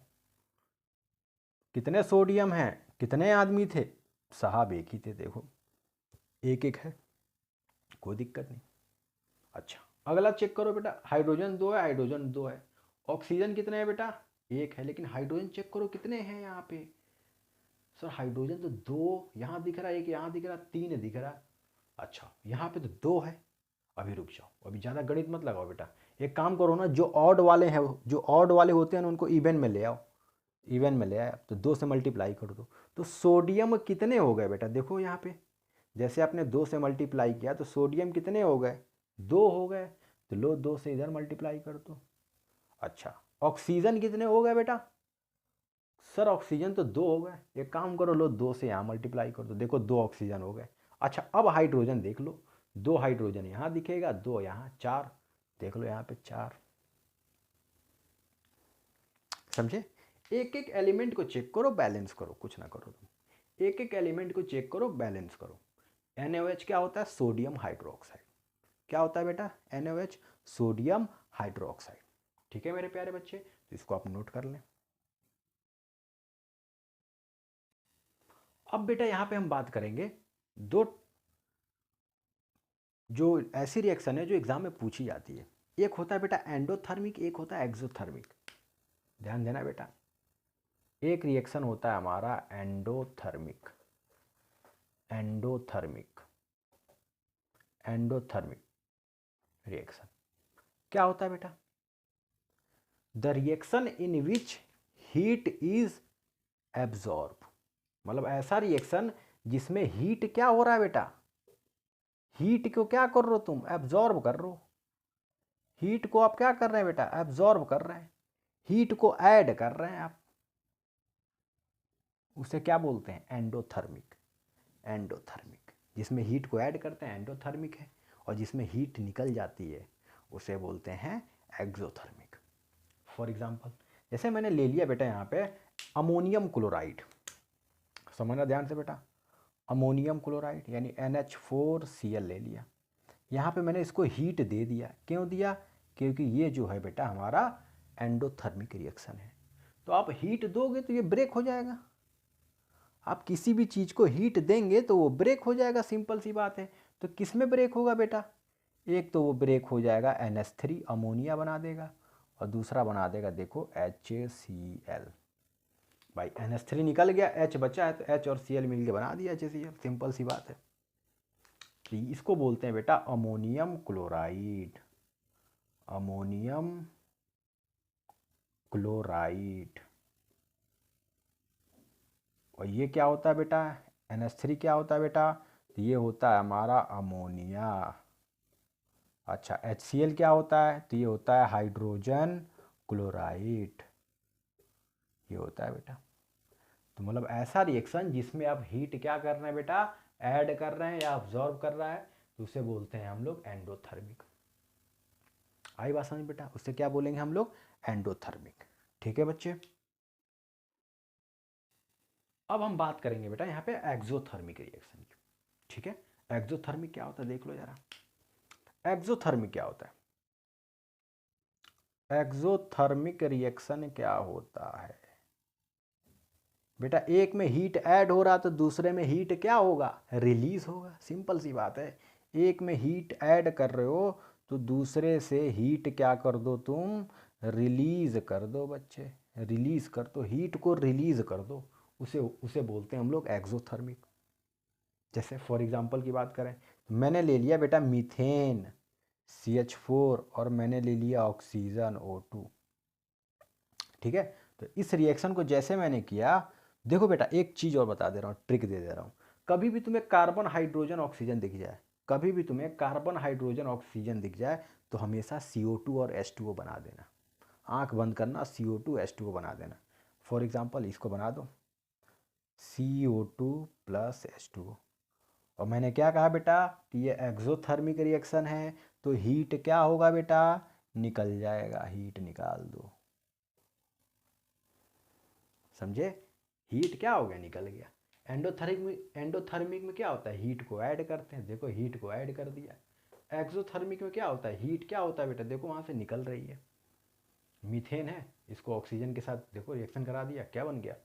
कितने सोडियम हैं, कितने आदमी थे? साहब एक ही थे, देखो एक एक है, कोई दिक्कत नहीं। अच्छा अगला चेक करो बेटा, हाइड्रोजन 2 है, हाइड्रोजन 2 है। ऑक्सीजन कितने हैं बेटा? 1 है, लेकिन हाइड्रोजन चेक करो कितने हैं यहाँ पे। सर हाइड्रोजन तो 2 यहाँ दिख रहा है, 1 यहाँ दिख रहा है, 3 दिख रहा है। अच्छा यहाँ पे तो 2 है। अभी रुक जाओ, अभी ज़्यादा गणित मत लगाओ बेटा। एक काम करो ना, जो ऑड वाले हैं, जो ऑड वाले होते हैं ना, उनको इवन में ले आओ। इवन में ले आए तो 2 से मल्टीप्लाई कर दो। तो सोडियम कितने हो गए बेटा? देखो यहाँ पे, जैसे आपने 2 से मल्टीप्लाई किया तो सोडियम कितने हो गए? 2 हो गए। तो लो 2 से इधर मल्टीप्लाई कर दो। अच्छा ऑक्सीजन कितने हो गए बेटा? सर ऑक्सीजन तो 2 हो गए। एक काम करो, लो 2 से यहाँ मल्टीप्लाई कर दो, देखो 2 ऑक्सीजन हो गए। अच्छा अब हाइड्रोजन देख लो, 2 हाइड्रोजन यहाँ दिखेगा, 2 यहाँ, 4। देख लो यहाँ पे 4। समझे? एक एक एलिमेंट को चेक करो, बैलेंस करो, कुछ ना करो तुम। एक एक एलिमेंट को चेक करो, बैलेंस करो। NaOH क्या होता है? Sodium hydroxide. क्या होता है बेटा? NaOH sodium hydroxide. ठीक है मेरे प्यारे बच्चे, तो इसको आप नोट कर लें। अब बेटा यहाँ पे हम बात करेंगे दो जो ऐसी रिएक्शन है जो एग्जाम में पूछी जाती है। एक होता है बेटा एंडोथर्मिक, एक होता है एक्सोथर्मिक। ध्यान देना बेटा, एक रिएक्शन होता है हमारा एंडोथर्मिक। एंडोथर्मिक एंडोथर्मिक रिएक्शन क्या होता है बेटा? The reaction in which heat is absorb. मतलब ऐसा रिएक्शन जिसमें हीट क्या हो रहा है बेटा? हीट को क्या कर रहे हो तुम? एब्जॉर्ब कर रहे हो। हीट को आप क्या कर रहे हैं बेटा? एब्जॉर्ब कर रहे हैं। हीट को ऐड कर रहे हैं आप, उसे क्या बोलते हैं? एंडोथर्मिक। एंडोथर्मिक जिसमें हीट को ऐड करते हैं एंडोथर्मिक है, और जिसमें हीट निकल जाती है उसे बोलते हैं एक्सोथर्मिक। फॉर एग्जांपल जैसे मैंने ले लिया बेटा यहाँ पे अमोनियम क्लोराइड, समझना ध्यान से बेटा, अमोनियम क्लोराइड यानी NH4Cl ले लिया। यहाँ पे मैंने इसको हीट दे दिया। क्यों दिया? क्योंकि ये जो है बेटा हमारा एंडोथर्मिक रिएक्शन है। तो आप हीट दोगे तो ये ब्रेक हो जाएगा। आप किसी भी चीज़ को हीट देंगे तो वो ब्रेक हो जाएगा, सिंपल सी बात है। तो किस में ब्रेक होगा बेटा? एक तो वो ब्रेक हो जाएगा NH3 अमोनिया बना देगा, और दूसरा बना देगा देखो HCl। भाई NH3 निकल गया, H बचा है, तो H और Cl मिल के बना दिया HCl, सिंपल सी बात है। तो इसको बोलते हैं बेटा अमोनियम क्लोराइड। Ammonium chloride. और ये क्या होता है बेटा? NH3 क्या होता है बेटा? तो ये होता है हमारा अमोनिया। अच्छा, HCl क्या होता है? तो ये होता है हाइड्रोजन क्लोराइड। ये होता है बेटा। तो मतलब ऐसा रिएक्शन जिसमें आप हीट क्या कर रहे हैं बेटा? ऐड कर रहे हैं या ऑब्जॉर्व कर रहा है, तो उसे बोलते हैं हम लोग एंडोथर्मिक। आई बात समझ बेटा? उससे क्या बोलेंगे हम लोग? एंडोथर्मिक। ठीक है बच्चे। अब हम बात करेंगे बेटा यहाँ पे एक्सोथर्मिक रिएक्शन की। ठीक है, एक्सोथर्मिक क्या होता है देख लो जरा। एक्सोथर्मिक क्या होता है? एक्सोथर्मिक रिएक्शन क्या होता है बेटा? एक में हीट ऐड हो रहा तो दूसरे में हीट क्या होगा? रिलीज होगा, सिंपल सी बात है। एक में हीट ऐड कर रहे हो तो दूसरे से हीट क्या कर दो तुम? रिलीज कर दो बच्चे। रिलीज कर दो, हीट को रिलीज कर दो। उसे उसे बोलते हैं हम लोग एक्सोथर्मिक। जैसे फॉर एग्जांपल की बात करें तो मैंने ले लिया बेटा मीथेन CH4 और मैंने ले लिया ऑक्सीजन O2। ठीक है, तो इस रिएक्शन को जैसे मैंने किया, देखो बेटा एक चीज़ और बता दे रहा हूँ, ट्रिक दे दे रहा हूँ। कभी भी तुम्हें कार्बन हाइड्रोजन ऑक्सीजन दिख जाए, कभी भी तुम्हें कार्बन हाइड्रोजन ऑक्सीजन दिख जाए, तो हमेशा CO2 और H2O बना देना। आंख बंद करना, CO2 H2O बना देना। फॉर एग्जाम्पल इसको बना दो CO2 + H2O। और मैंने क्या कहा बेटा कि ये एक्सोथर्मिक रिएक्शन है, तो हीट क्या होगा बेटा? निकल जाएगा, हीट निकाल दो। समझे? हीट क्या हो गया? निकल गया। एंडोथर्मिक में क्या होता है? हीट को ऐड करते हैं, देखो हीट को ऐड कर दिया। एक्सोथर्मिक में क्या होता है? हीट क्या होता है बेटा? देखो वहाँ से निकल रही है। मीथेन है, इसको ऑक्सीजन के साथ देखो रिएक्शन करा दिया, क्या बन गया?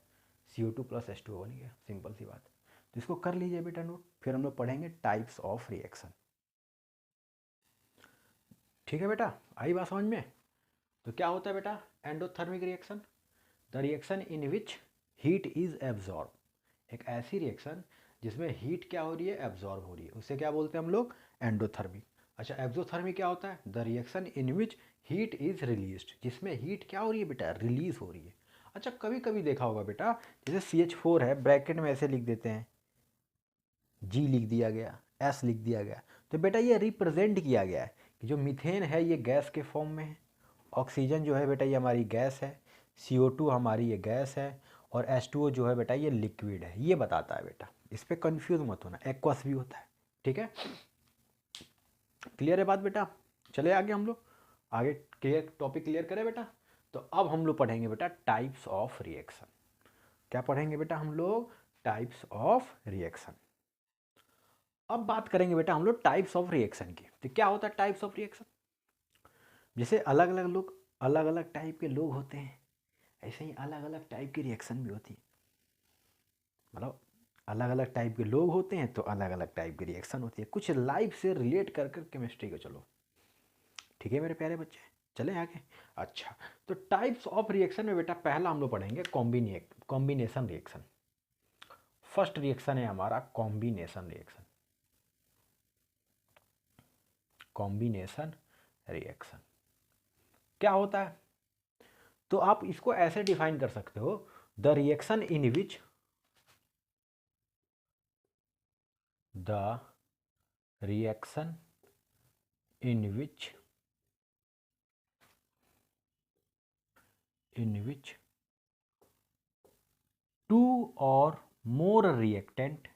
CO2 + H2O बन गया, सिंपल सी बात। तो इसको कर लीजिए बेटा नोट, फिर हम लोग पढ़ेंगे टाइप्स ऑफ रिएक्शन। ठीक है बेटा, आई बात समझ में? तो क्या होता है बेटा endothermic reaction? The reaction in which heat is absorb. एक ऐसी रिएक्शन जिसमें हीट क्या हो रही है? एब्जॉर्ब हो रही है, उसे क्या बोलते हैं हम लोग? एंडोथर्मिक। अच्छा, एक्सोथर्मिक क्या होता है? The reaction in which heat is released, जिसमें हीट क्या हो रही है बेटा? रिलीज हो रही है। अच्छा, कभी कभी देखा होगा बेटा, जैसे CH4 है, ब्रैकेट में ऐसे लिख देते हैं, G लिख दिया गया, S लिख दिया गया, तो बेटा ये रिप्रेजेंट किया गया है कि जो मीथेन है ये गैस के फॉर्म में है, ऑक्सीजन जो है बेटा ये हमारी गैस है, CO2 हमारी ये गैस है, और H2O जो है बेटा ये लिक्विड है। ये बताता है बेटा, इस पर कन्फ्यूज मत होना, एक्वस भी होता है। ठीक है, क्लियर है बात बेटा? चले आगे हम लोग, आगे क्लियर, टॉपिक क्लियर करें बेटा। तो अब हम लोग पढ़ेंगे बेटा टाइप्स ऑफ रिएक्शन। क्या पढ़ेंगे बेटा हम लोग? Types of reaction. अब बात करेंगे बेटा हम लोग टाइप्स ऑफ रिएक्शन की। तो क्या होता है टाइप्स ऑफ रिएक्शन? जैसे अलग अलग लोग, अलग अलग टाइप के लोग होते हैं, ऐसे ही अलग अलग टाइप की रिएक्शन भी होती है। मतलब अलग अलग टाइप के लोग होते हैं तो अलग अलग टाइप की रिएक्शन होती है। कुछ लाइफ से रिलेट कर कर केमिस्ट्री को चलो। ठीक है मेरे प्यारे बच्चे, चले आगे। अच्छा, तो टाइप्स ऑफ रिएक्शन में बेटा पहला हम लोग पढ़ेंगे कॉम्बिनेशन रिएक्शन। फर्स्ट रिएक्शन है हमारा कॉम्बिनेशन रिएक्शन। कॉम्बिनेशन रिएक्शन क्या होता है? तो आप इसको ऐसे डिफाइन कर सकते हो, the reaction in which the reaction in which two or more reactant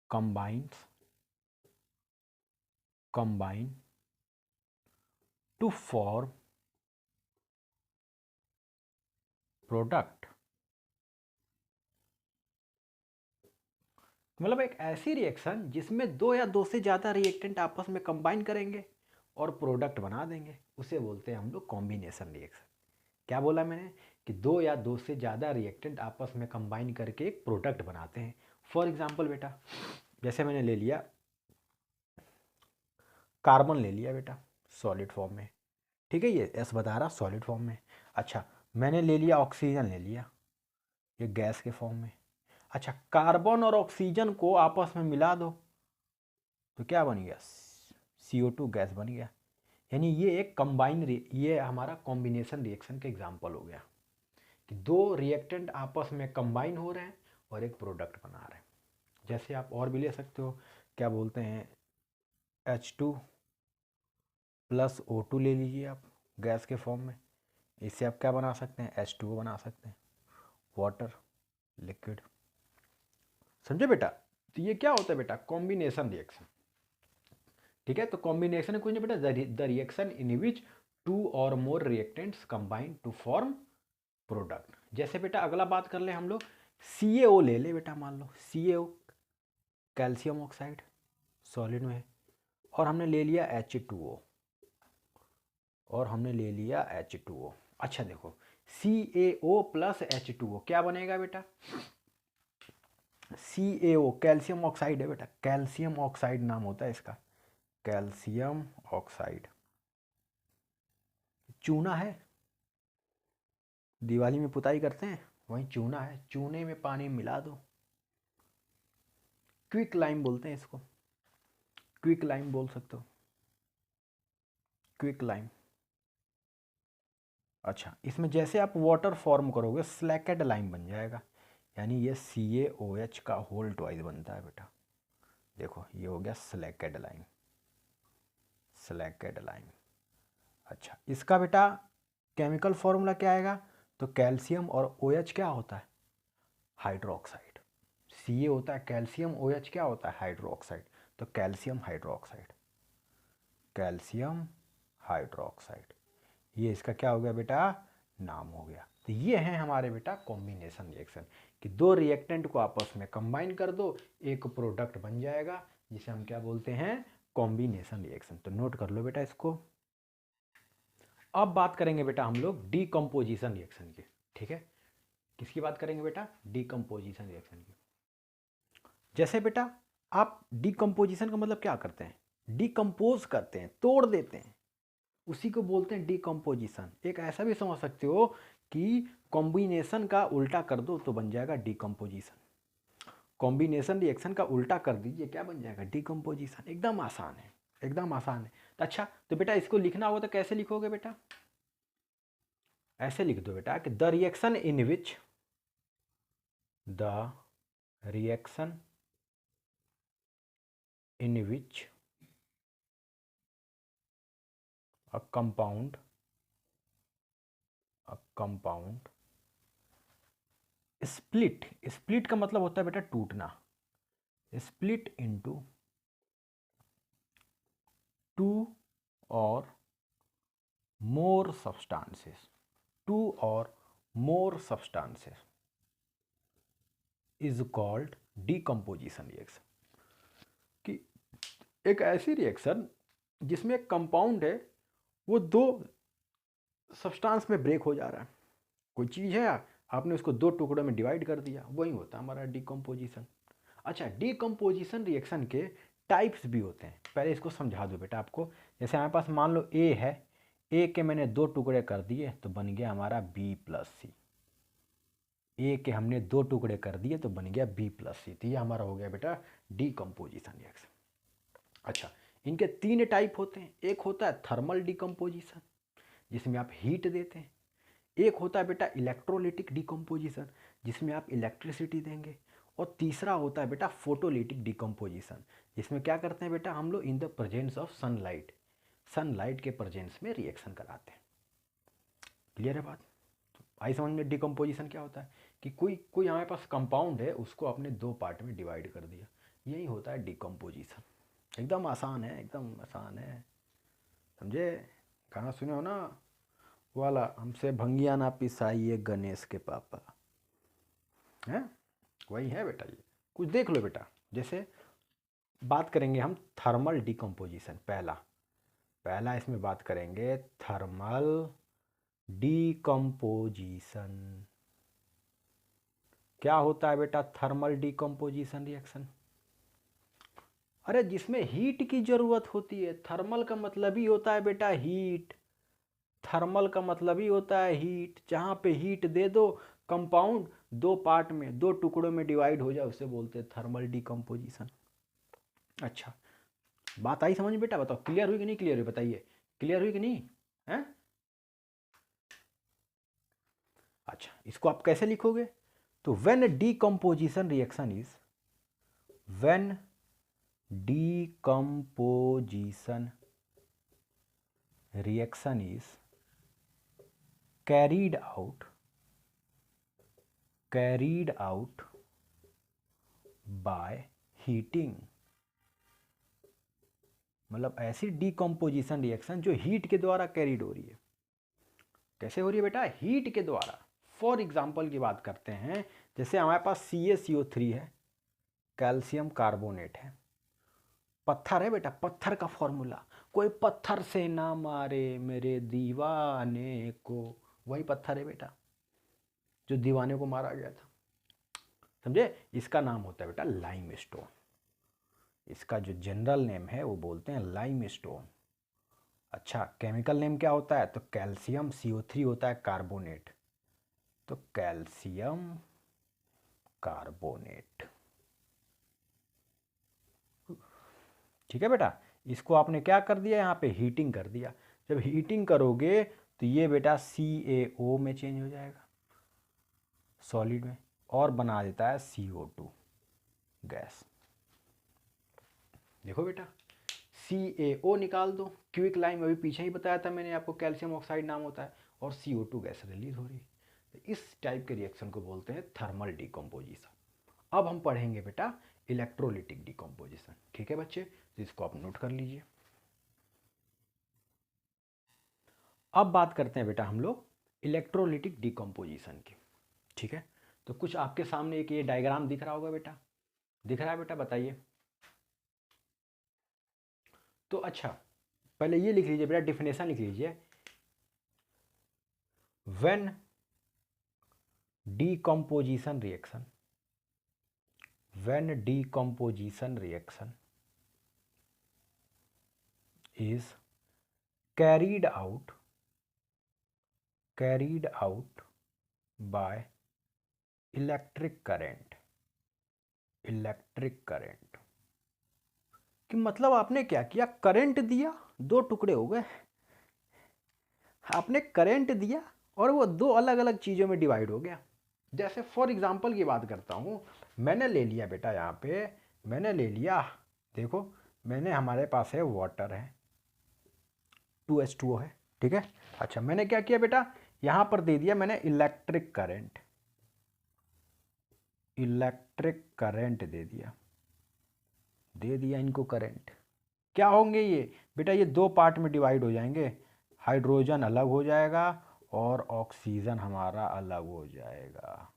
combines combine to form product. मतलब एक ऐसी रिएक्शन जिसमें दो या दो से ज़्यादा रिएक्टेंट आपस में कंबाइन करेंगे और प्रोडक्ट बना देंगे, उसे बोलते हैं हम लोग कॉम्बिनेशन रिएक्शन। क्या बोला मैंने कि दो या दो से ज़्यादा रिएक्टेंट आपस में कंबाइन करके एक प्रोडक्ट बनाते हैं। फॉर एग्जांपल बेटा, जैसे मैंने ले लिया कार्बन ले लिया बेटा सॉलिड फॉर्म में, ठीक है, ये एस बता रहा सॉलिड फॉर्म में। अच्छा, मैंने ले लिया ऑक्सीजन ले लिया, ये गैस के फॉर्म में। अच्छा, कार्बन और ऑक्सीजन को आपस में मिला दो तो क्या बन गया, CO2 गैस बन गया। यानी ये एक ये हमारा कॉम्बिनेशन रिएक्शन का एग्जाम्पल हो गया कि दो रिएक्टेंट आपस में कंबाइन हो रहे हैं और एक प्रोडक्ट बना रहे हैं। जैसे आप और भी ले सकते हो, क्या बोलते हैं, H2 प्लस O2 ले लीजिए आप गैस के फॉर्म में, इससे आप क्या बना सकते हैं, H2O बना सकते हैं, वाटर लिक्विड। समझे बेटा? तो ये क्या होता है बेटा, कॉम्बिनेशन रिएक्शन। ठीक है, तो कॉम्बिनेशन कुछ नहीं बेटा, the reaction in which two or more reactants combine to form product. जैसे बेटा अगला बात कर ले हम लोग, CaO ले ले बेटा, मान लो CaO कैल्शियम ऑक्साइड सॉलिड में है, और हमने ले लिया H2O, और हमने ले लिया H2O। अच्छा देखो, CaO प्लस H2O क्या बनेगा बेटा, CaO कैल्शियम ऑक्साइड है बेटा, कैल्शियम ऑक्साइड नाम होता है इसका, कैल्शियम ऑक्साइड। चूना है, दिवाली में पुताई करते हैं, वही चूना है, चूने में पानी मिला दो, क्विक लाइम बोलते हैं इसको, क्विक लाइम बोल सकते हो, क्विक लाइम। अच्छा, इसमें जैसे आप वाटर फॉर्म करोगे स्लैकेड लाइम बन जाएगा, यानी ये CaOH का होल ट्वाइस बनता है बेटा। देखो ये हो गया स्लैकेड लाइम, स्लैकेड लाइम। अच्छा, इसका बेटा केमिकल फॉर्मूला क्या आएगा, तो कैल्शियम और OH क्या होता है, हाइड्रोक्साइड। Ca होता है कैल्शियम, OH क्या होता है, हाइड्रोक्साइड, तो कैल्शियम हाइड्रोक्साइड, कैल्शियम हाइड्रोक्साइड, ये इसका क्या हो गया बेटा, नाम हो गया। तो ये है हमारे बेटा कॉम्बिनेशन रिएक्शन, कि दो रिएक्टेंट को आपस में कंबाइन कर दो, एक प्रोडक्ट बन जाएगा, जिसे हम क्या बोलते हैं, कॉम्बिनेशन रिएक्शन। तो नोट कर लो बेटा इसको। अब बात करेंगे बेटा हम लोग डीकम्पोजिशन रिएक्शन की। ठीक है, किसकी बात करेंगे बेटा, डीकम्पोजिशन रिएक्शन की। जैसे बेटा आप डीकम्पोजिशन का मतलब क्या करते हैं, डीकम्पोज करते हैं, तोड़ देते हैं, उसी को बोलते हैं डीकम्पोजिशन। एक ऐसा भी समझ सकते हो कि कॉम्बिनेशन का उल्टा कर दो तो बन जाएगा डीकम्पोजिशन, कॉम्बिनेशन रिएक्शन का उल्टा कर दीजिए, क्या बन जाएगा, डीकम्पोजिशन। एकदम आसान है, एकदम आसान है। तो अच्छा, तो बेटा इसको लिखना होगा तो कैसे लिखोगे बेटा, ऐसे लिख दो बेटा कि the reaction in which, the reaction in which a compound split, split का मतलब होता है बेटा टूटना, split into to or more substances, to or more substances is called decomposition reaction। कि एक ऐसी रिएक्शन जिसमें एक कंपाउंड है वो दो सब्सटेंस में ब्रेक हो जा रहा है, कोई चीज़ है आपने उसको दो टुकड़ों में डिवाइड कर दिया, वही होता है हमारा डीकम्पोजिशन। अच्छा, डीकम्पोजिशन रिएक्शन के टाइप्स भी होते हैं, पहले इसको समझा दो बेटा आपको। जैसे हमारे पास मान लो ए है, ए के मैंने दो टुकड़े कर दिए तो बन गया हमारा B+C, ए के हमने दो टुकड़े कर दिए तो बन गया B+C, तो ये हमारा हो गया बेटा डीकम्पोजिशन रिएक्शन। अच्छा, इनके तीन टाइप होते हैं, एक होता है थर्मल डीकम्पोजिशन जिसमें आप हीट देते हैं, एक होता है बेटा इलेक्ट्रोलिटिक डीकम्पोजिशन जिसमें आप इलेक्ट्रिसिटी देंगे, और तीसरा होता है बेटा फोटोलिटिक डीकम्पोजिशन जिसमें क्या करते हैं बेटा हम लोग in the presence of sunlight, sunlight के प्रेजेंस में रिएक्शन कराते हैं। क्लियर है बात? तो आई समझ में डीकम्पोजिशन क्या होता है कि कोई कोई हमारे पास कंपाउंड है उसको आपने दो पार्ट में डिवाइड कर दिया, यही होता है डीकम्पोजिशन। एकदम आसान है, एकदम आसान है, समझे? गाना सुने हो ना वाला, हमसे भंगिया ना पिसाइए गणेश के पापा, है वही है बेटा। ये कुछ देख लो बेटा, जैसे बात करेंगे हम थर्मल डीकम्पोजिशन, पहला पहला इसमें बात करेंगे थर्मल डीकम्पोजिशन। क्या होता है बेटा थर्मल डीकम्पोजिशन रिएक्शन? अरे जिसमें हीट की जरूरत होती है। थर्मल का मतलब ही होता है बेटा हीट। थर्मल का मतलब ही होता है हीट। जहाँ पे हीट दे दो, कंपाउंड दो पार्ट में, दो टुकड़ों में डिवाइड हो जाए, उसे बोलते हैं थर्मल डीकम्पोजिशन। अच्छा, बात आई समझ में बेटा? बताओ क्लियर हुई कि नहीं क्लियर हुई? बताइए क्लियर हुई कि नहीं है? अच्छा, इसको आप कैसे लिखोगे? तो when decomposition reaction is, when decomposition reaction is carried out by heating, मतलब ऐसी डीकम्पोजिशन रिएक्शन जो हीट के द्वारा कैरिड हो रही है। कैसे हो रही है बेटा? हीट के द्वारा। फॉर एग्जाम्पल की बात करते हैं, जैसे हमारे पास CaCO3 है, कैल्शियम कार्बोनेट है, पत्थर है बेटा, पत्थर का फॉर्मूला, कोई पत्थर से ना मारे मेरे दीवाने को, वही पत्थर है बेटा जो दीवाने को मारा गया था। समझे? इसका नाम होता है बेटा लाइमस्टोन। इसका जो जनरल नेम है वो बोलते हैं लाइमस्टोन। अच्छा, केमिकल नेम क्या होता है? तो कैल्शियम CO3 होता है कार्बोनेट, तो कैल्शियम कार्बोनेट। ठीक है बेटा, इसको आपने क्या कर दिया? यहाँ पे हीटिंग कर दिया। जब हीटिंग करोगे तो ये बेटा CaO में चेंज हो जाएगा, सॉलिड में, और बना देता है CO2 गैस। देखो बेटा, CaO निकाल दो, क्विक लाइम अभी पीछे ही बताया था मैंने आपको, कैल्शियम ऑक्साइड नाम होता है, और CO2 गैस रिलीज हो रही है। तो इस टाइप के रिएक्शन को बोलते हैं थर्मल डीकम्पोजिशन। अब हम पढ़ेंगे बेटा इलेक्ट्रोलिटिक डीकम्पोजिशन। ठीक है बच्चे, तो इसको आप नोट कर लीजिए। अब बात करते हैं बेटा हम लोग इलेक्ट्रोलिटिक डीकम्पोजिशन की। ठीक है, तो कुछ आपके सामने एक ये डायग्राम दिख रहा होगा बेटा, दिख रहा है बेटा? बताइए। तो अच्छा, पहले ये लिख लीजिए बेटा, डिफिनेशन लिख लीजिए। When decomposition reaction, when decomposition reaction is carried out by electric current, कि मतलब आपने क्या किया? करंट दिया, दो टुकड़े हो गए। आपने करंट दिया और वो दो अलग अलग चीज़ों में डिवाइड हो गया। जैसे फॉर एग्जांपल की बात करता हूँ, मैंने ले लिया बेटा, यहाँ पे मैंने ले लिया, देखो मैंने, हमारे पास है वाटर है, 2H2O है, ठीक है। अच्छा, मैंने क्या किया बेटा? यहाँ पर दे दिया मैंने इलेक्ट्रिक करंट दे दिया इनको करंट। क्या होंगे ये बेटा? ये दो पार्ट में डिवाइड हो जाएंगे, हाइड्रोजन अलग हो जाएगा और ऑक्सीजन हमारा अलग हो जाएगा।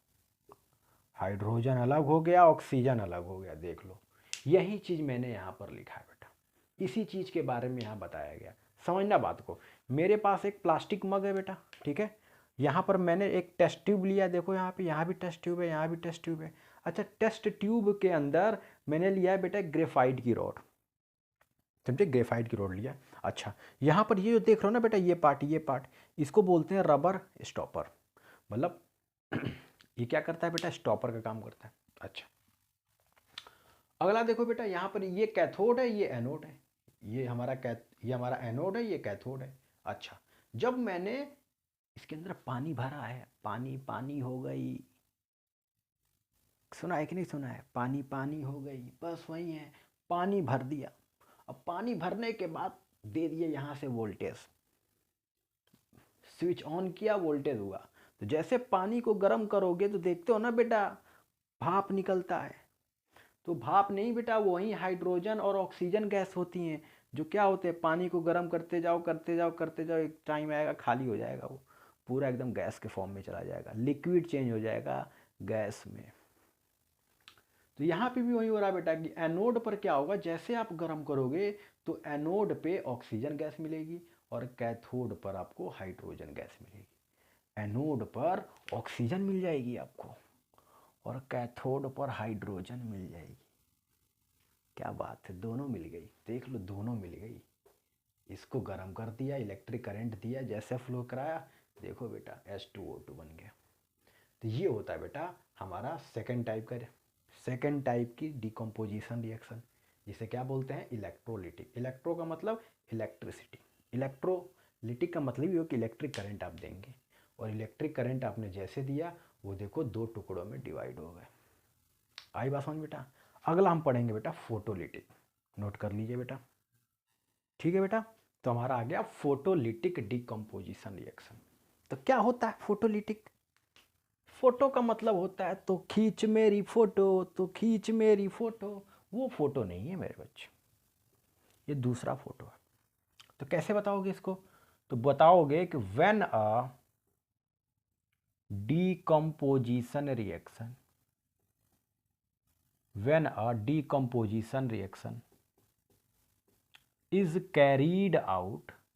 हाइड्रोजन अलग हो गया, ऑक्सीजन अलग हो गया। देख लो, यही चीज़ मैंने यहाँ पर लिखा है बेटा, इसी चीज़ के बारे में यहाँ बताया गया। समझना बात को। मेरे पास एक प्लास्टिक मग है बेटा, ठीक है। यहाँ पर मैंने एक टेस्ट ट्यूब लिया, देखो यहाँ पे, यहाँ भी टेस्ट ट्यूब है, यहाँ भी टेस्ट ट्यूब है। अच्छा, टेस्ट ट्यूब के अंदर मैंने लिया है बेटा ग्रेफाइट की रॉड, समझे? ग्रेफाइट की रॉड लिया। अच्छा, यहाँ पर ये जो देख रहे हो ना बेटा, ये पार्ट इसको बोलते हैं रबर स्टॉपर, मतलब ये क्या करता है बेटा? स्टॉपर का काम करता है। अच्छा, अगला देखो बेटा, यहाँ पर ये कैथोड है, ये एनोड है, ये हमारा एनोड है, ये कैथोड है। अच्छा, जब मैंने इसके अंदर पानी भरा है, पानी हो गई, सुना है कि नहीं सुना है? पानी पानी हो गई, बस वही है, पानी भर दिया। अब पानी भरने के बाद दे दिए यहाँ से वोल्टेज, स्विच ऑन किया, वोल्टेज हुआ। तो जैसे पानी को गर्म करोगे तो देखते हो ना बेटा, भाप निकलता है। तो भाप नहीं बेटा, वही हाइड्रोजन और ऑक्सीजन गैस होती हैं, जो क्या होते हैं, पानी को गर्म करते जाओ करते जाओ करते जाओ, एक टाइम आएगा खाली हो जाएगा, वो पूरा एकदम गैस के फॉर्म में चला जाएगा, लिक्विड चेंज हो जाएगा गैस में। तो यहाँ पे भी वही हो रहा है बेटा कि एनोड पर क्या होगा, जैसे आप गर्म करोगे तो एनोड पे ऑक्सीजन गैस मिलेगी और कैथोड पर आपको हाइड्रोजन गैस मिलेगी। एनोड पर ऑक्सीजन मिल जाएगी आपको और कैथोड पर हाइड्रोजन मिल जाएगी। क्या बात है, दोनों मिल गई, देख लो दोनों मिल गई। इसको गर्म कर दिया, इलेक्ट्रिक करंट दिया, जैसे फ्लो कराया, देखो बेटा H2O2 बन गया। तो ये होता है बेटा हमारा सेकेंड टाइप की डिकम्पोजिशन रिएक्शन, जिसे क्या बोलते हैं, इलेक्ट्रोलिटिक। इलेक्ट्रो का मतलब इलेक्ट्रिसिटी, इलेक्ट्रोलिटिक का मतलब ये हो कि इलेक्ट्रिक करंट आप देंगे, और इलेक्ट्रिक करंट आपने जैसे दिया वो देखो दो टुकड़ों में डिवाइड हो गए। आई बात समझ बेटा। अगला हम पढ़ेंगे बेटा फोटोलिटिक, नोट कर लीजिए बेटा, ठीक है बेटा। तो हमारा आ गया फोटोलिटिक डिकम्पोजिशन रिएक्शन। तो क्या होता है फोटोलिटिक? फोटो का मतलब होता है तो खींच मेरी फोटो, तो खींच मेरी फोटो, वो फोटो नहीं है मेरे बच्चे, ये दूसरा फोटो है। तो कैसे बताओगे इसको? तो बताओगे कि when a decomposition reaction, when a decomposition reaction is carried out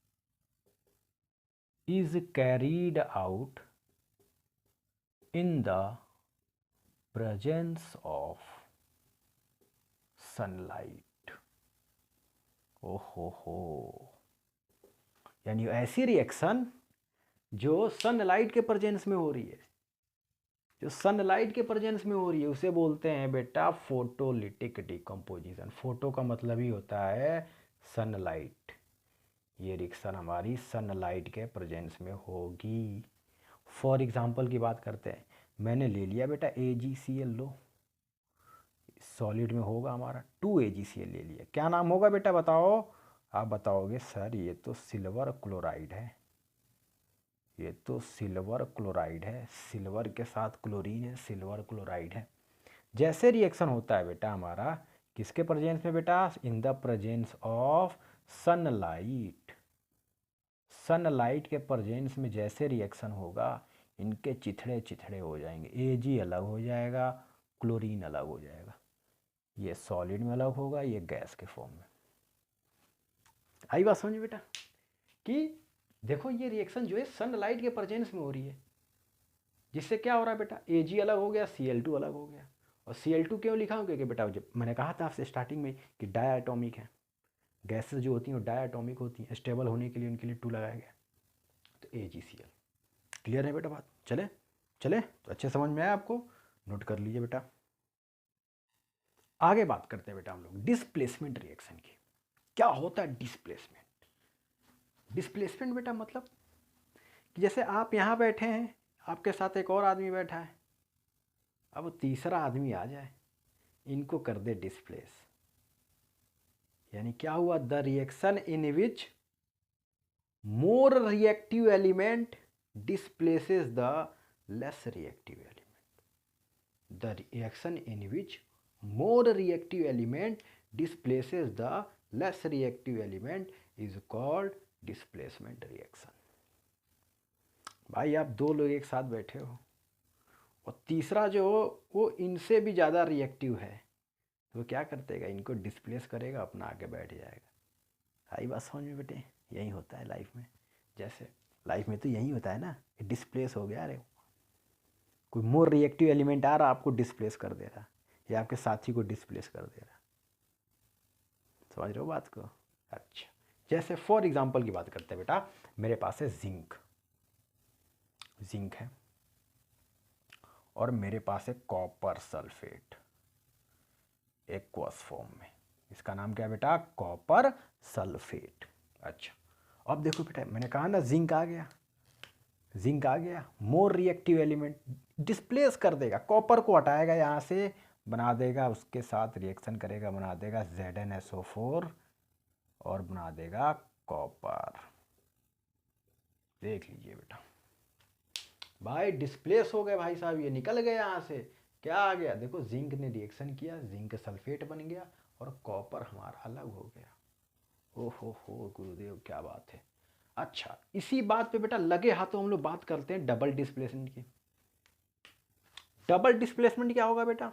in the presence of sunlight। ओहो, यानी ऐसी रिएक्शन जो सनलाइट के प्रेजेंस में हो रही है, जो सनलाइट के प्रेजेंस में हो रही है, उसे बोलते हैं बेटा फोटोलिटिक डिकम्पोजिशन। फोटो का मतलब ही होता है सनलाइट। ये रिएक्शन हमारी सनलाइट के प्रेजेंस में होगी। फॉर एग्जांपल की बात करते हैं, मैंने ले लिया बेटा AgCl, लो सॉलिड में होगा हमारा 2AgCl ले लिया, क्या नाम होगा बेटा बताओ? आप बताओगे सर ये तो सिल्वर क्लोराइड है, ये तो सिल्वर क्लोराइड है, सिल्वर के साथ क्लोरीन है, सिल्वर क्लोराइड है। जैसे रिएक्शन होता है बेटा हमारा किसके प्रेजेंस में बेटा? In the presence of sunlight. Sunlight के प्रेजेंस में जैसे रिएक्शन होगा इनके चिथड़े चिथड़े हो जाएंगे, Ag अलग हो जाएगा, क्लोरीन अलग हो जाएगा, ये सॉलिड में अलग होगा, ये गैस के फॉर्म में। आई बात समझ बेटा कि देखो ये रिएक्शन जो है सनलाइट के प्रेजेंस में हो रही है, जिससे क्या हो रहा है बेटा, Ag अलग हो गया, Cl2 अलग हो गया। और Cl2 क्यों लिखा हूँ? क्योंकि बेटा जब मैंने कहा था आपसे स्टार्टिंग में कि डायटोमिक है, गैसेस जो होती हैं वो डायटोमिक होती हैं, स्टेबल होने के लिए उनके लिए 2 लगाया गया, तो AgCl। क्लियर है बेटा बात? चले चले तो अच्छे समझ में आया आपको, नोट कर लीजिए बेटा। आगे बात करते हैं बेटा हम लोग डिस्प्लेसमेंट रिएक्शन की। क्या होता है डिस्प्लेसमेंट? डिस्प्लेसमेंट बेटा मतलब कि जैसे आप यहाँ बैठे हैं, आपके साथ एक और आदमी बैठा है, अब वो तीसरा आदमी आ जाए, इनको कर दे डिस्प्लेस, यानी क्या हुआ? The reaction in which more reactive element displaces the less reactive element. The reaction in which more reactive element displaces the less reactive element is called displacement reaction। भाई आप दो लोग एक साथ बैठे हो और तीसरा जो हो वो इनसे भी ज़्यादा रिएक्टिव है, तो क्या करतेगा? इनको डिस्प्लेस करेगा, अपना आगे बैठ जाएगा। आई बात समझ में बेटे? यही होता है लाइफ में, जैसे लाइफ में तो यही होता है ना, डिस्प्लेस हो गया, अरे कोई मोर रिएक्टिव एलिमेंट आ रहा आपको डिस्प्लेस कर दे रहा, या आपके साथी को डिस्प्लेस कर दे रहा। समझ रहे हो बात को? अच्छा, जैसे फॉर एग्जांपल की बात करते हैं बेटा, मेरे पास है जिंक है और मेरे पास है कॉपर सल्फेट एक्वस फॉर्म में, इसका नाम क्या है बेटा? Copper sulphate. अच्छा, अब देखो बेटा मैंने कहा ना जिंक आ गया, मोर रिएक्टिव एलिमेंट डिस्प्लेस कर देगा, कॉपर को हटाएगा यहाँ से, बना देगा उसके साथ रिएक्शन करेगा, बना देगा ZnSO4 और बना देगा कॉपर। देख लीजिए बेटा भाई डिस्प्लेस हो गए भाई साहब, ये निकल गए यहाँ से, क्या आ गया? देखो जिंक ने रिएक्शन किया, जिंक सल्फेट बन गया और कॉपर हमारा अलग हो गया। ओहो हो गुरुदेव, क्या बात है। अच्छा, इसी बात पे बेटा लगे हाथों हम लोग बात करते हैं डबल डिस्प्लेसमेंट की। डबल डिस्प्लेसमेंट क्या होगा बेटा?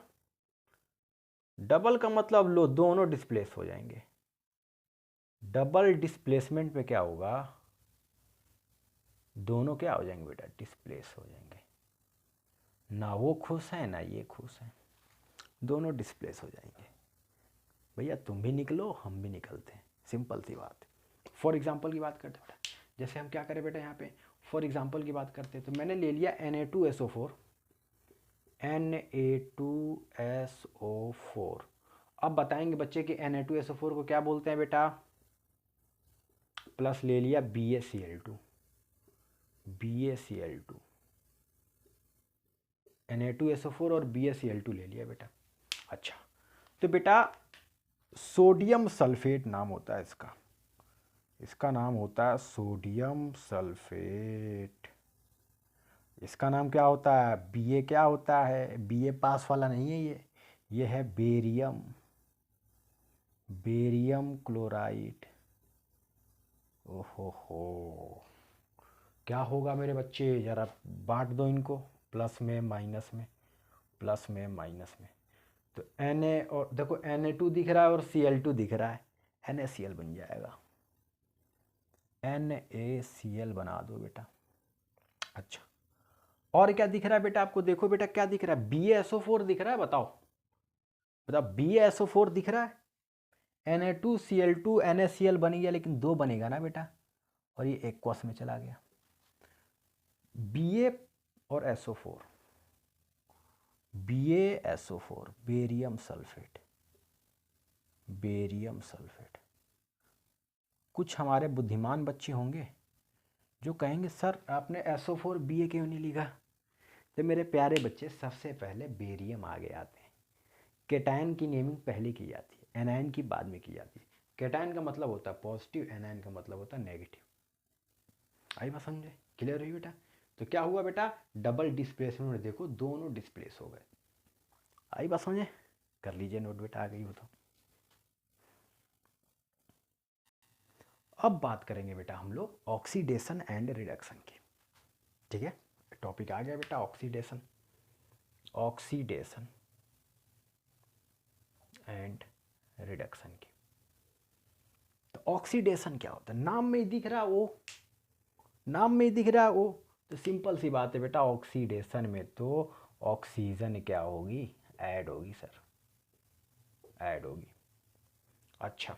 डबल का मतलब लो दोनों डिस्प्लेस हो जाएंगे। डबल डिस्प्लेसमेंट पे क्या होगा, दोनों क्या हो जाएंगे बेटा, डिस्प्लेस हो जाएंगे। ना वो खुश हैं ना ये खुश हैं, दोनों डिस्प्लेस हो जाएंगे। भैया तुम भी निकलो हम भी निकलते हैं, सिंपल सी बात। फॉर एग्जांपल की बात करते हैं बेटा, जैसे हम क्या करें बेटा, यहाँ पे फॉर एग्जांपल की बात करते हैं तो मैंने ले लिया Na2SO4, Na2SO4। अब बताएंगे बच्चे कि Na2SO4 को क्या बोलते हैं बेटा, प्लस ले लिया BaCl2, BaCl2, Na2SO4 और BaCl2 ले लिया बेटा। अच्छा तो बेटा सोडियम सल्फेट नाम होता है इसका, इसका नाम होता है सोडियम सल्फेट। इसका नाम क्या होता है, Ba क्या होता है, Ba पास वाला नहीं है ये है बेरियम, बेरियम क्लोराइड। ओहो हो, क्या होगा मेरे बच्चे, ज़रा बांट दो इनको, प्लस में माइनस में, प्लस में माइनस में। तो Na और देखो Na2 दिख रहा है और Cl2 दिख रहा है, NaCl बन जाएगा, NaCl बना दो बेटा। अच्छा और क्या दिख रहा है बेटा आपको, देखो बेटा क्या दिख रहा है, BaSO4 दिख रहा है, बताओ बताओ, BaSO4 दिख रहा है, Na2Cl2 NaCl बन गया, लेकिन दो बनेगा ना बेटा, और ये एक्वस में चला गया। Ba और SO4, BaSO4 barium sulphate, barium sulphate. कुछ हमारे बुद्धिमान बच्चे होंगे जो कहेंगे सर आपने SO4 Ba क्यों नहीं लिखा। तो मेरे प्यारे बच्चे सबसे पहले बेरियम आगे आते हैं, केटायन की नेमिंग पहले की जाती है, एनायन की बाद में की जाती है। केटायन का मतलब होता है पॉजिटिव, एनायन का मतलब होता है नेगेटिव। आई बात समझे, क्लियर हुई बेटा। तो क्या हुआ बेटा, डबल डिस्प्लेसमेंट में देखो दोनों डिस्प्लेस हो गए। आई बात समझे, कर लीजिए नोट बेटा, आ गई हो तो। अब बात करेंगे बेटा हम लोग ऑक्सीडेशन एंड रिडक्शन की, ठीक है। टॉपिक आ गया बेटा ऑक्सीडेशन, ऑक्सीडेशन एंड रिडक्शन की। तो ऑक्सीडेशन क्या होता है, नाम में ही दिख रहा है वो, नाम में ही दिख रहा है वो। तो सिंपल सी बात है बेटा, ऑक्सीडेशन में तो ऑक्सीजन क्या होगी, ऐड होगी सर, ऐड होगी। अच्छा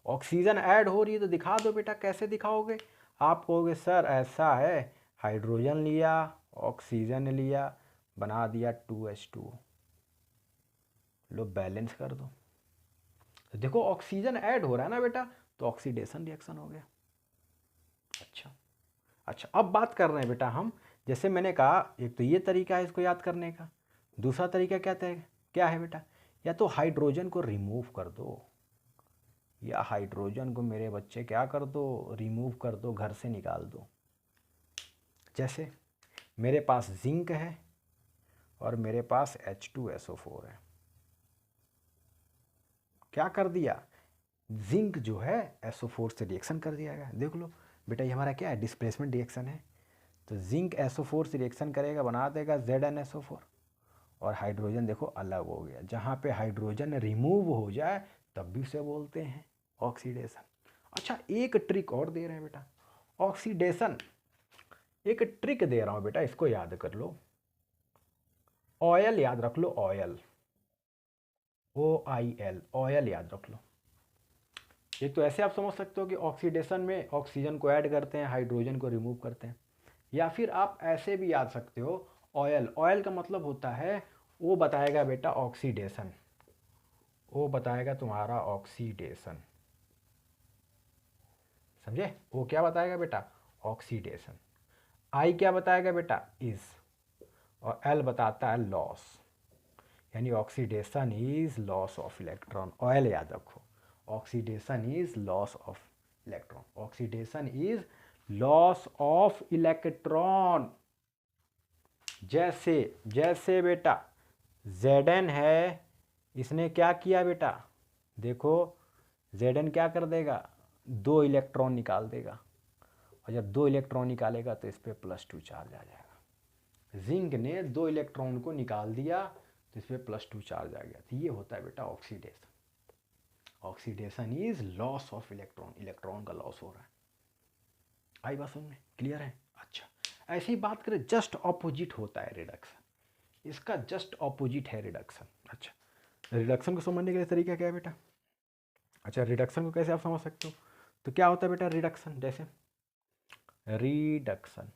ऑक्सीजन ऐड हो रही है तो दिखा दो बेटा, कैसे दिखाओगे। आप कहोगे सर ऐसा है, हाइड्रोजन लिया ऑक्सीजन लिया बना दिया 2H2O, लो बैलेंस कर दो। तो देखो ऑक्सीजन ऐड हो रहा है ना बेटा, तो ऑक्सीडेशन रिएक्शन हो गया। अच्छा अच्छा अब बात कर रहे हैं बेटा हम, जैसे मैंने कहा एक तो ये तरीका है इसको याद करने का, दूसरा तरीका क्या है बेटा, या तो हाइड्रोजन को रिमूव कर दो, या हाइड्रोजन को मेरे बच्चे क्या कर दो, रिमूव कर दो, घर से निकाल दो। जैसे मेरे पास जिंक है और मेरे पास H2SO4 है, क्या कर दिया, जिंक जो है SO4 से रिएक्शन कर दिया गया। देख लो बेटा ये हमारा क्या है, डिस्प्लेसमेंट रिएक्शन है। तो जिंक SO4 से रिएक्शन करेगा, बना देगा ZnSO4, और हाइड्रोजन देखो अलग हो गया। जहाँ पे हाइड्रोजन रिमूव हो जाए तब भी उसे बोलते हैं ऑक्सीडेशन। अच्छा एक ट्रिक और दे रहे हैं बेटा, ऑक्सीडेशन एक ट्रिक दे रहा हूँ बेटा, इसको याद कर लो, ऑयल याद रख लो, ऑयल, OIL, ऑयल याद रख लो। एक तो ऐसे आप समझ सकते हो कि ऑक्सीडेशन में ऑक्सीजन को ऐड करते हैं, हाइड्रोजन को रिमूव करते हैं, या फिर आप ऐसे भी याद सकते हो ऑयल, ऑयल का मतलब होता है वो बताएगा बेटा ऑक्सीडेशन, वो बताएगा तुम्हारा ऑक्सीडेशन, समझे, वो क्या बताएगा बेटा ऑक्सीडेशन। आई क्या बताएगा बेटा इज, और एल बताता है लॉस, यानी oxidation is loss of electron. Oil याद रखो, oxidation is loss of electron, oxidation is loss of electron. जैसे जैसे बेटा Zn है, इसने क्या किया बेटा, देखो Zn क्या कर देगा, दो इलेक्ट्रॉन निकाल देगा, और जब दो इलेक्ट्रॉन निकालेगा तो इस पर +2 चार्ज आ जाएगा। जिंक ने दो इलेक्ट्रॉन को निकाल दिया, तो इस पर +2 चार्ज आ गया। तो ये होता है बेटा oxidation. Oxidation is loss of electron, electron का लॉस हो रहा है। आई बात समझ में? क्लियर है? अच्छा, ऐसे ही बात करें जस्ट ऑपोजिट होता है रिडक्शन, इसका जस्ट ऑपोजिट है रिडक्शन। अच्छा, रिडक्शन को समझने के लिए तरीका क्या है बेटा? अच्छा, रिडक्शन को कैसे आप समझ सकते हो? तो क्या होता है बेटा रिडक्शन? जैसे रिडक्शन,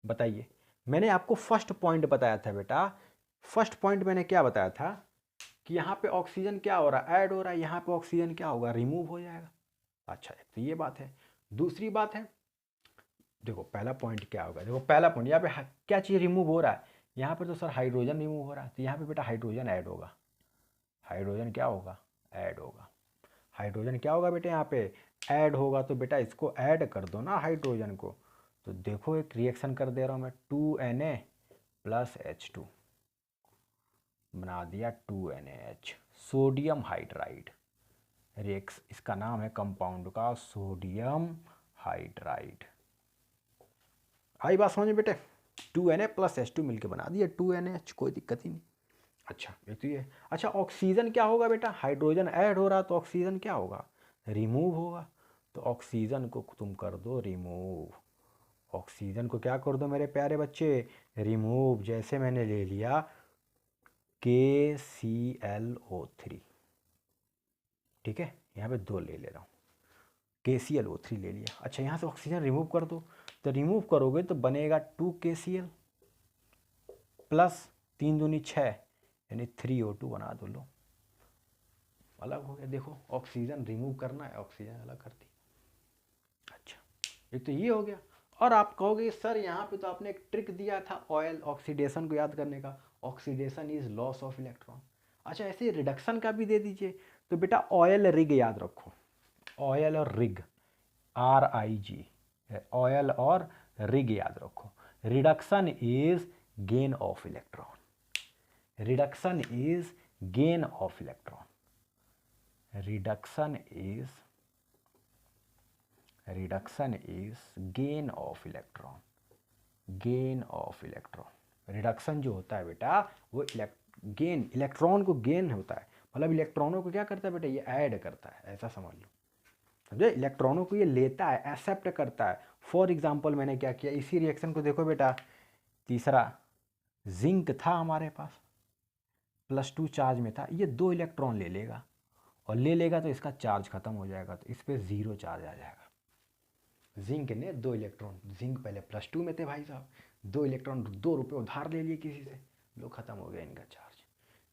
बताइए, मैंने आपको फर्स्ट पॉइंट बताया था बेटा। फर्स्ट पॉइंट मैंने क्या बताया था कि यहाँ पे ऑक्सीजन क्या हो रहा है, ऐड हो रहा है, यहाँ पे ऑक्सीजन क्या होगा, रिमूव हो जाएगा। अच्छा, तो ये बात है। दूसरी बात है, देखो पहला पॉइंट क्या होगा, देखो पहला पॉइंट यहाँ पे क्या चीज़ रिमूव हो रहा है, यहाँ पे तो सर हाइड्रोजन रिमूव हो रहा है, तो यहाँ पे बेटा हाइड्रोजन ऐड होगा। हाइड्रोजन क्या होगा, ऐड होगा। हाइड्रोजन क्या होगा बेटा, यहाँ पे ऐड होगा। तो बेटा इसको ऐड कर दो ना हाइड्रोजन को। तो देखो एक रिएक्शन कर दे रहा हूँ मैं, 2Na + H2 बना दिया 2NaH, सोडियम हाइड्राइड। रिएक्स इसका नाम है कंपाउंड का सोडियम हाइड्राइड। आई बात समझ में बेटे? 2Na + H2 मिलके बना दिया 2NaH, कोई दिक्कत ही नहीं। अच्छा, एक तो ये। अच्छा, ऑक्सीजन क्या होगा बेटा, हाइड्रोजन ऐड हो रहा तो ऑक्सीजन क्या होगा, रिमूव होगा। तो ऑक्सीजन को तुम कर दो रिमूव। ऑक्सीजन को क्या कर दो मेरे प्यारे बच्चे, रिमूव। जैसे मैंने ले लिया KClO3, ठीक है, यहाँ पे 2 ले रहा हूँ, KClO3 ले लिया। अच्छा, यहाँ से ऑक्सीजन रिमूव कर दो, तो रिमूव करोगे तो बनेगा 2KCl प्लस 3 दूनी 6 यानी 3O2 बना दो। लो, अलग हो गया। देखो ऑक्सीजन रिमूव करना है, ऑक्सीजन अलग कर दी। अच्छा, एक तो ये हो गया। और आप कहोगे सर यहाँ पे तो आपने एक ट्रिक दिया था ऑयल ऑक्सीडेशन को याद करने का, oxidation is loss of electron. अच्छा, ऐसे रिडक्शन का भी दे दीजिए। तो बेटा ऑयल रिग याद रखो, ऑयल और रिग, RIG, ऑयल और रिग याद रखो। Reduction is gain of electron, reduction is gain of electron, reduction is gain of electron, gain of electron. Reduction जो होता है बेटा वो गेन, इलेक्ट्रॉन को गेन होता है, मतलब इलेक्ट्रॉनों को क्या करता है बेटा, ये ऐड करता है, ऐसा समझ लो, समझे? इलेक्ट्रॉनों को ये लेता है, एक्सेप्ट करता है। फॉर एग्जाम्पल मैंने क्या किया, इसी रिएक्शन को देखो बेटा, तीसरा जिंक था हमारे पास, +2 चार्ज में था, ये 2 इलेक्ट्रॉन ले लेगा, और ले लेगा तो इसका चार्ज खत्म हो जाएगा, तो इस पर 0 चार्ज आ जाएगा। जिंक ने 2 इलेक्ट्रॉन, जिंक पहले +2 में थे भाई साहब, 2 इलेक्ट्रॉन 2 रुपये उधार ले लिए किसी से, लो खत्म हो गया इनका चार्ज।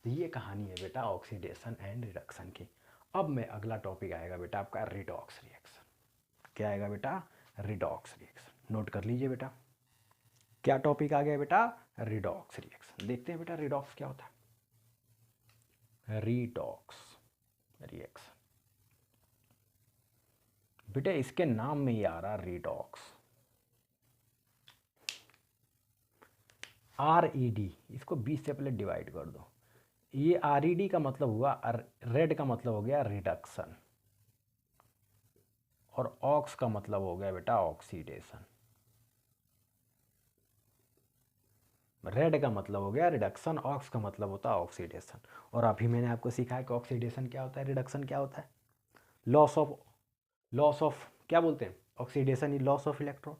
तो ये कहानी है बेटा ऑक्सीडेशन एंड रिडक्शन की। अब मैं अगला टॉपिक आएगा बेटा आपका रिडॉक्स रिएक्शन। क्या आएगा बेटा, रिडॉक्स रिएक्शन। नोट कर लीजिए बेटा, क्या टॉपिक आ गया बेटा, रिडॉक्स रिएक्शन। देखते हैं बेटा रिडॉक्स क्या होता है। रिडॉक्स रिएक्शन बेटा इसके नाम में ही आ रहा रिडॉक्स, RED, इसको 20 से पहले डिवाइड कर दो। ये RED का मतलब हुआ, रेड का मतलब हो गया रिडक्शन, और ऑक्स का मतलब हो गया बेटा ऑक्सीडेशन। रेड का मतलब हो गया रिडक्शन, ऑक्स का मतलब होता है ऑक्सीडेशन। और अभी मैंने आपको सिखाया कि ऑक्सीडेशन क्या होता है, रिडक्शन क्या होता है। लॉस ऑफ क्या बोलते हैं, oxidation is loss of electron.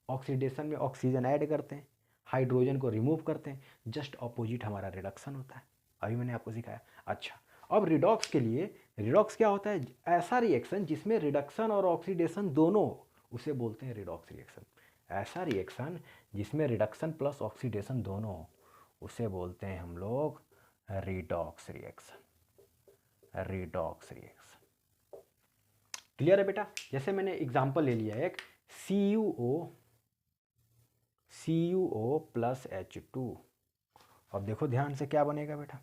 Oxidation में ऑक्सीजन ऐड करते हैं, हाइड्रोजन को रिमूव करते हैं, जस्ट ऑपोजिट हमारा रिडक्शन होता है। अभी मैंने आपको सिखाया। अच्छा, अब रिडॉक्स के लिए, रिडॉक्स क्या होता है, ऐसा रिएक्शन जिसमें रिडक्शन और ऑक्सीडेशन दोनों हो, उसे बोलते हैं रिडॉक्स रिएक्शन। ऐसा रिएक्शन जिसमें रिडक्शन प्लस ऑक्सीडेशन दोनों हो, उसे बोलते हैं हम लोग redox reaction. Redox reaction clear है बेटा? जैसे मैंने एग्जांपल ले लिया एक, CuO + H2। अब देखो ध्यान से क्या बनेगा बेटा,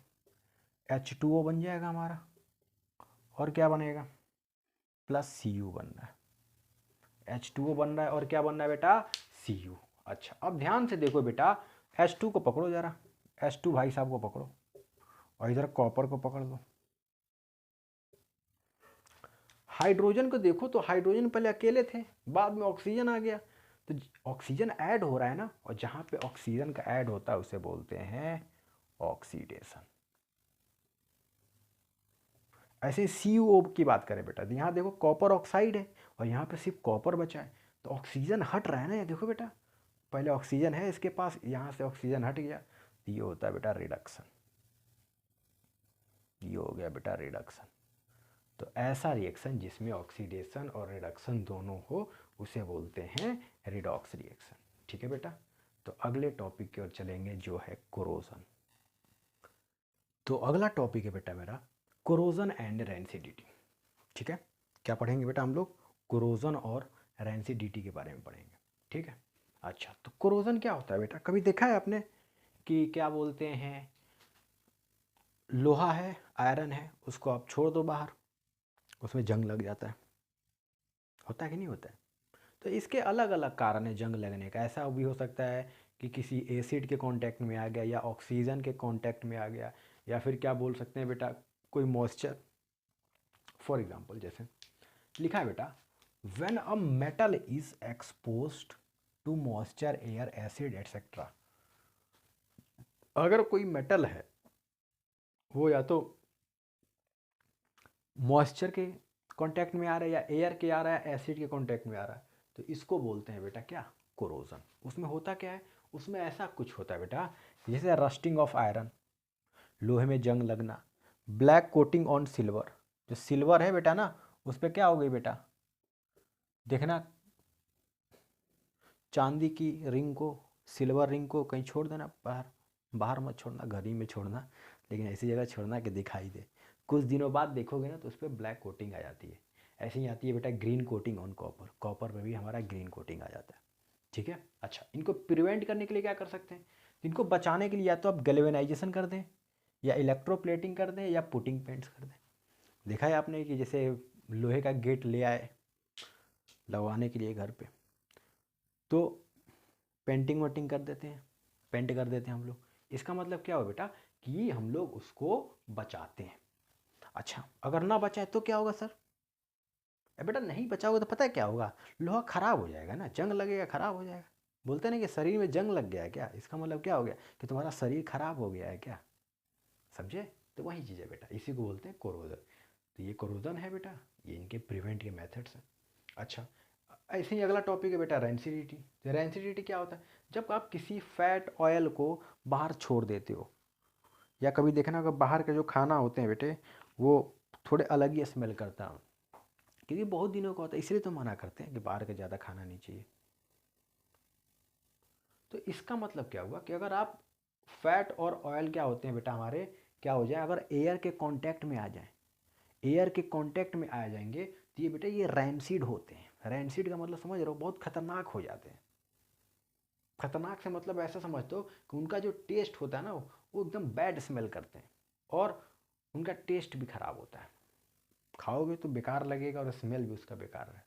H2O बन जाएगा हमारा, और क्या बनेगा, +Cu बन रहा है, H2O बन रहा है, और क्या बन रहा है बेटा, Cu। अच्छा, अब ध्यान से देखो बेटा, H2 को पकड़ो जरा, H2 भाई साहब को पकड़ो, और इधर कॉपर को पकड़ लो। हाइड्रोजन को देखो तो हाइड्रोजन पहले अकेले थे, बाद में ऑक्सीजन आ गया, तो ऑक्सीजन ऐड हो रहा है ना, और जहाँ पे ऑक्सीजन का ऐड होता है उसे बोलते हैं ऑक्सीडेशन। ऐसे CO की बात करें बेटा, तो यहाँ देखो कॉपर ऑक्साइड है और यहाँ पे सिर्फ कॉपर बचा है, तो ऑक्सीजन हट रहा है ना, ये देखो बेटा, पहले ऑक्सीजन है इसके पास, यहाँ से ऑक्सीजन हट गया, तो ये होता है बेटा रिडक्शन। ये हो गया बेटा रिडक्शन। तो ऐसा रिएक्शन जिसमें ऑक्सीडेशन और रिडक्शन दोनों हो उसे बोलते हैं रिडॉक्स रिएक्शन। ठीक है बेटा। तो अगले टॉपिक की ओर चलेंगे जो है कोरोजन। तो अगला टॉपिक है बेटा मेरा कोरोजन एंड रेंसिडिटी। ठीक है, क्या पढ़ेंगे बेटा हम लोग? कोरोजन और रेंसिडिटी के बारे में पढ़ेंगे। ठीक है। अच्छा, तो कोरोजन क्या होता है बेटा? कभी देखा है आपने कि क्या बोलते हैं, लोहा है, आयरन है, उसको आप छोड़ दो बाहर, उसमें जंग लग जाता है, होता है कि नहीं होता है? तो इसके अलग अलग कारण है जंग लगने का। ऐसा भी हो सकता है कि किसी एसिड के कांटेक्ट में आ गया, या ऑक्सीजन के कांटेक्ट में आ गया, या फिर क्या बोल सकते हैं बेटा, कोई मॉइस्चर। फॉर एग्जांपल जैसे लिखा है बेटा, when a metal is exposed to moisture, air, acid etcetera. अगर कोई मेटल है वो या तो मॉइस्चर के कांटेक्ट में आ रहा है, या एयर के आ रहा है, एसिड के कांटेक्ट में आ रहा है, तो इसको बोलते हैं बेटा क्या? कोरोजन। उसमें होता क्या है? उसमें ऐसा कुछ होता है बेटा, जैसे रस्टिंग ऑफ आयरन, लोहे में जंग लगना, ब्लैक कोटिंग ऑन सिल्वर, जो सिल्वर है बेटा ना, उस पर क्या हो गई बेटा, देखना, चांदी की रिंग को, सिल्वर रिंग को कहीं छोड़ देना बाहर, बाहर मत छोड़ना, घर ही में छोड़ना, लेकिन ऐसी जगह छोड़ना कि दिखाई दे। कुछ दिनों बाद देखोगे ना तो उस पर ब्लैक कोटिंग आ जाती है। ऐसे ही आती है बेटा green coating on copper, copper पे भी हमारा ग्रीन कोटिंग आ जाता है। ठीक है। अच्छा, इनको प्रिवेंट करने के लिए क्या कर सकते हैं? इनको बचाने के लिए या तो आप गैल्वेनाइजेशन कर दें, या इलेक्ट्रोप्लेटिंग कर दें, या पुटिंग पेंट्स कर दें। देखा है आपने कि जैसे लोहे का गेट ले आए लगवाने के लिए घर पे, तो पेंटिंग वेंटिंग कर देते हैं, पेंट कर देते हैं हम लोग। इसका मतलब क्या हो बेटा, कि हम लोग उसको बचाते हैं। अच्छा, अगर ना बचाए तो क्या होगा सर? बेटा नहीं बचाओगे तो पता है क्या होगा? लोहा खराब हो जाएगा ना, जंग लगेगा, खराब हो जाएगा। बोलते हैं ना कि शरीर में जंग लग गया है क्या, इसका मतलब क्या हो गया कि तुम्हारा शरीर खराब हो गया है क्या? समझे? तो वही चीज़ है बेटा, इसी को बोलते हैं कोरोजन। तो ये कोरोजन है बेटा, ये इनके प्रिवेंट के मेथड्स हैं। अच्छा, ऐसे ही अगला टॉपिक है बेटा रेंसिडिटी। तो रेंसिडिटी क्या होता है? जब आप किसी फैट ऑयल को बाहर छोड़ देते हो, या कभी देखना अगर बाहर के जो खाना होते हैं बेटे, वो थोड़े अलग ही स्मेल करता है, क्योंकि बहुत दिनों का होता है, इसलिए तो मना करते हैं कि बाहर का ज़्यादा खाना नहीं चाहिए। तो इसका मतलब क्या हुआ कि अगर आप फैट और ऑयल क्या होते हैं बेटा हमारे, क्या हो जाए, अगर एयर के कांटेक्ट में आ जाए, एयर के कांटेक्ट में आ जाएंगे, तो ये बेटा ये रैंसिड होते हैं। रैंसिड का मतलब समझ रहे हो, बहुत खतरनाक हो जाते हैं। खतरनाक से मतलब ऐसा समझ दो कि उनका जो टेस्ट होता है ना, वो एकदम बैड स्मेल करते हैं, और उनका टेस्ट भी खराब होता है, खाओगे तो बेकार लगेगा, और स्मेल भी उसका बेकार रहता है।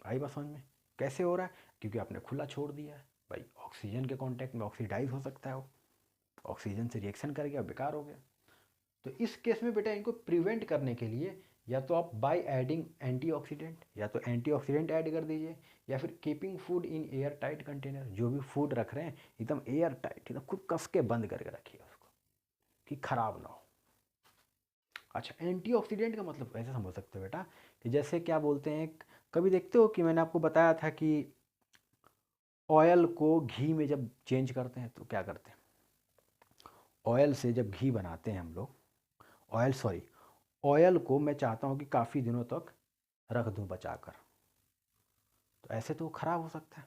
आई बात समझ में? कैसे हो रहा है? क्योंकि आपने खुला छोड़ दिया है भाई, ऑक्सीजन के कांटेक्ट में ऑक्सीडाइज हो सकता है, वो ऑक्सीजन से रिएक्शन कर गया, बेकार हो गया। तो इस केस में बेटा इनको प्रिवेंट करने के लिए या तो आप बाय एडिंग एंटीऑक्सीडेंट, या तो एंटीऑक्सीडेंट ऐड कर दीजिए, या फिर keeping food in air tight container. जो भी फूड रख रहे हैं एकदम एयर टाइट, एकदम खूब कस के बंद करके रखिए उसको, कि खराब ना हो। अच्छा, एंटीऑक्सीडेंट का मतलब ऐसे समझ सकते हो बेटा कि जैसे क्या बोलते हैं, कभी देखते हो कि मैंने आपको बताया था कि ऑयल को घी में जब चेंज करते हैं तो क्या करते हैं, ऑयल से जब घी बनाते हैं हम लोग, ऑयल को मैं चाहता हूँ कि काफ़ी दिनों तक रख दूँ बचा कर, तो ऐसे तो ख़राब हो सकता है।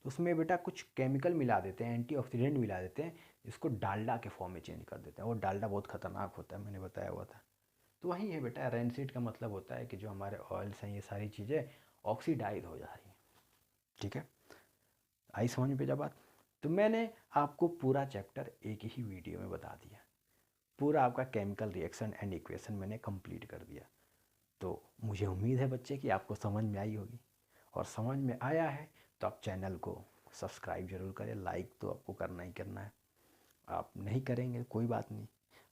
तो उसमें बेटा कुछ केमिकल मिला देते हैं, एंटीऑक्सीडेंट मिला देते हैं, जिसको डालडा के फॉर्म में चेंज कर देते हैं। वो डालडा बहुत ख़तरनाक होता है, मैंने बताया हुआ था। तो वही है बेटा, रेंसिड का मतलब होता है कि जो हमारे ऑयल्स हैं, ये सारी चीज़ें ऑक्सीडाइज हो जा रही हैं। ठीक है, आई समझ में बेटा बात? तो मैंने आपको पूरा चैप्टर एक ही वीडियो में बता दिया, पूरा आपका केमिकल रिएक्शन एंड इक्वेशन मैंने कंप्लीट कर दिया। तो मुझे उम्मीद है बच्चे कि आपको समझ में आई होगी, और समझ में आया है तो आप चैनल को सब्सक्राइब जरूर करें। लाइक तो आपको करना ही करना है, आप नहीं करेंगे कोई बात नहीं,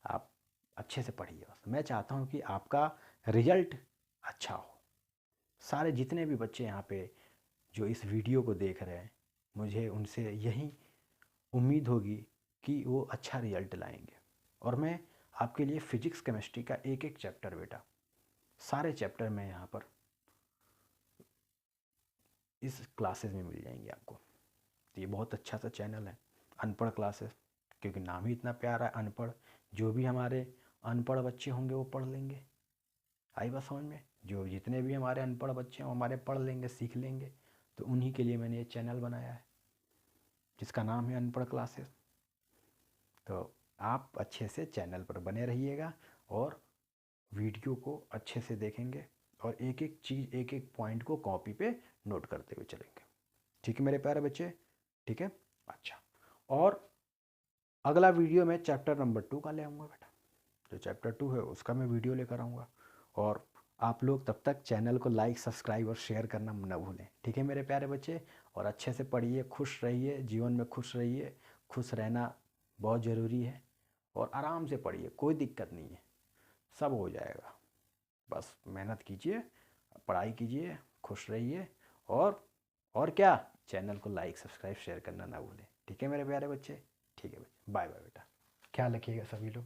आप अच्छे से पढ़िए। मैं चाहता हूँ कि आपका रिजल्ट अच्छा हो। सारे जितने भी बच्चे यहाँ पे जो इस वीडियो को देख रहे हैं, मुझे उनसे यही उम्मीद होगी कि वो अच्छा रिजल्ट लाएंगे। और मैं आपके लिए फिजिक्स केमिस्ट्री का एक एक चैप्टर बेटा, सारे चैप्टर में यहाँ पर इस क्लासेस में मिल जाएंगे आपको। तो ये बहुत अच्छा सा चैनल है, अनपढ़ क्लासेस, क्योंकि नाम ही इतना प्यारा है अनपढ़। जो भी हमारे अनपढ़ बच्चे होंगे वो पढ़ लेंगे। आई बात समझ में? जो जितने भी हमारे अनपढ़ बच्चे हैं हमारे पढ़ लेंगे, सीख लेंगे। तो उन्हीं के लिए मैंने ये चैनल बनाया है जिसका नाम है अनपढ़ क्लासेस। तो आप अच्छे से चैनल पर बने रहिएगा और वीडियो को अच्छे से देखेंगे और एक एक चीज़, एक एक पॉइंट को कॉपी पे नोट करते हुए चलेंगे। ठीक है मेरे प्यारे बच्चे? ठीक है, अच्छा। और अगला वीडियो मैं चैप्टर नंबर 2 का ले आऊँगा बेटा। जो चैप्टर 2 है उसका मैं वीडियो लेकर आऊँगा। और आप लोग तब तक चैनल को लाइक, सब्सक्राइब और शेयर करना न भूलें। ठीक है मेरे प्यारे बच्चे? और अच्छे से पढ़िए, खुश रहिए, जीवन में खुश रहिए। खुश रहना बहुत ज़रूरी है। और आराम से पढ़िए, कोई दिक्कत नहीं है, सब हो जाएगा। बस मेहनत कीजिए, पढ़ाई कीजिए, खुश रहिए। और क्या, चैनल को लाइक, सब्सक्राइब, शेयर करना ना भूलें। ठीक है मेरे प्यारे बच्चे? ठीक है बच्चे, बाय बाय बेटा, ख्याल रखिएगा सभी लोग।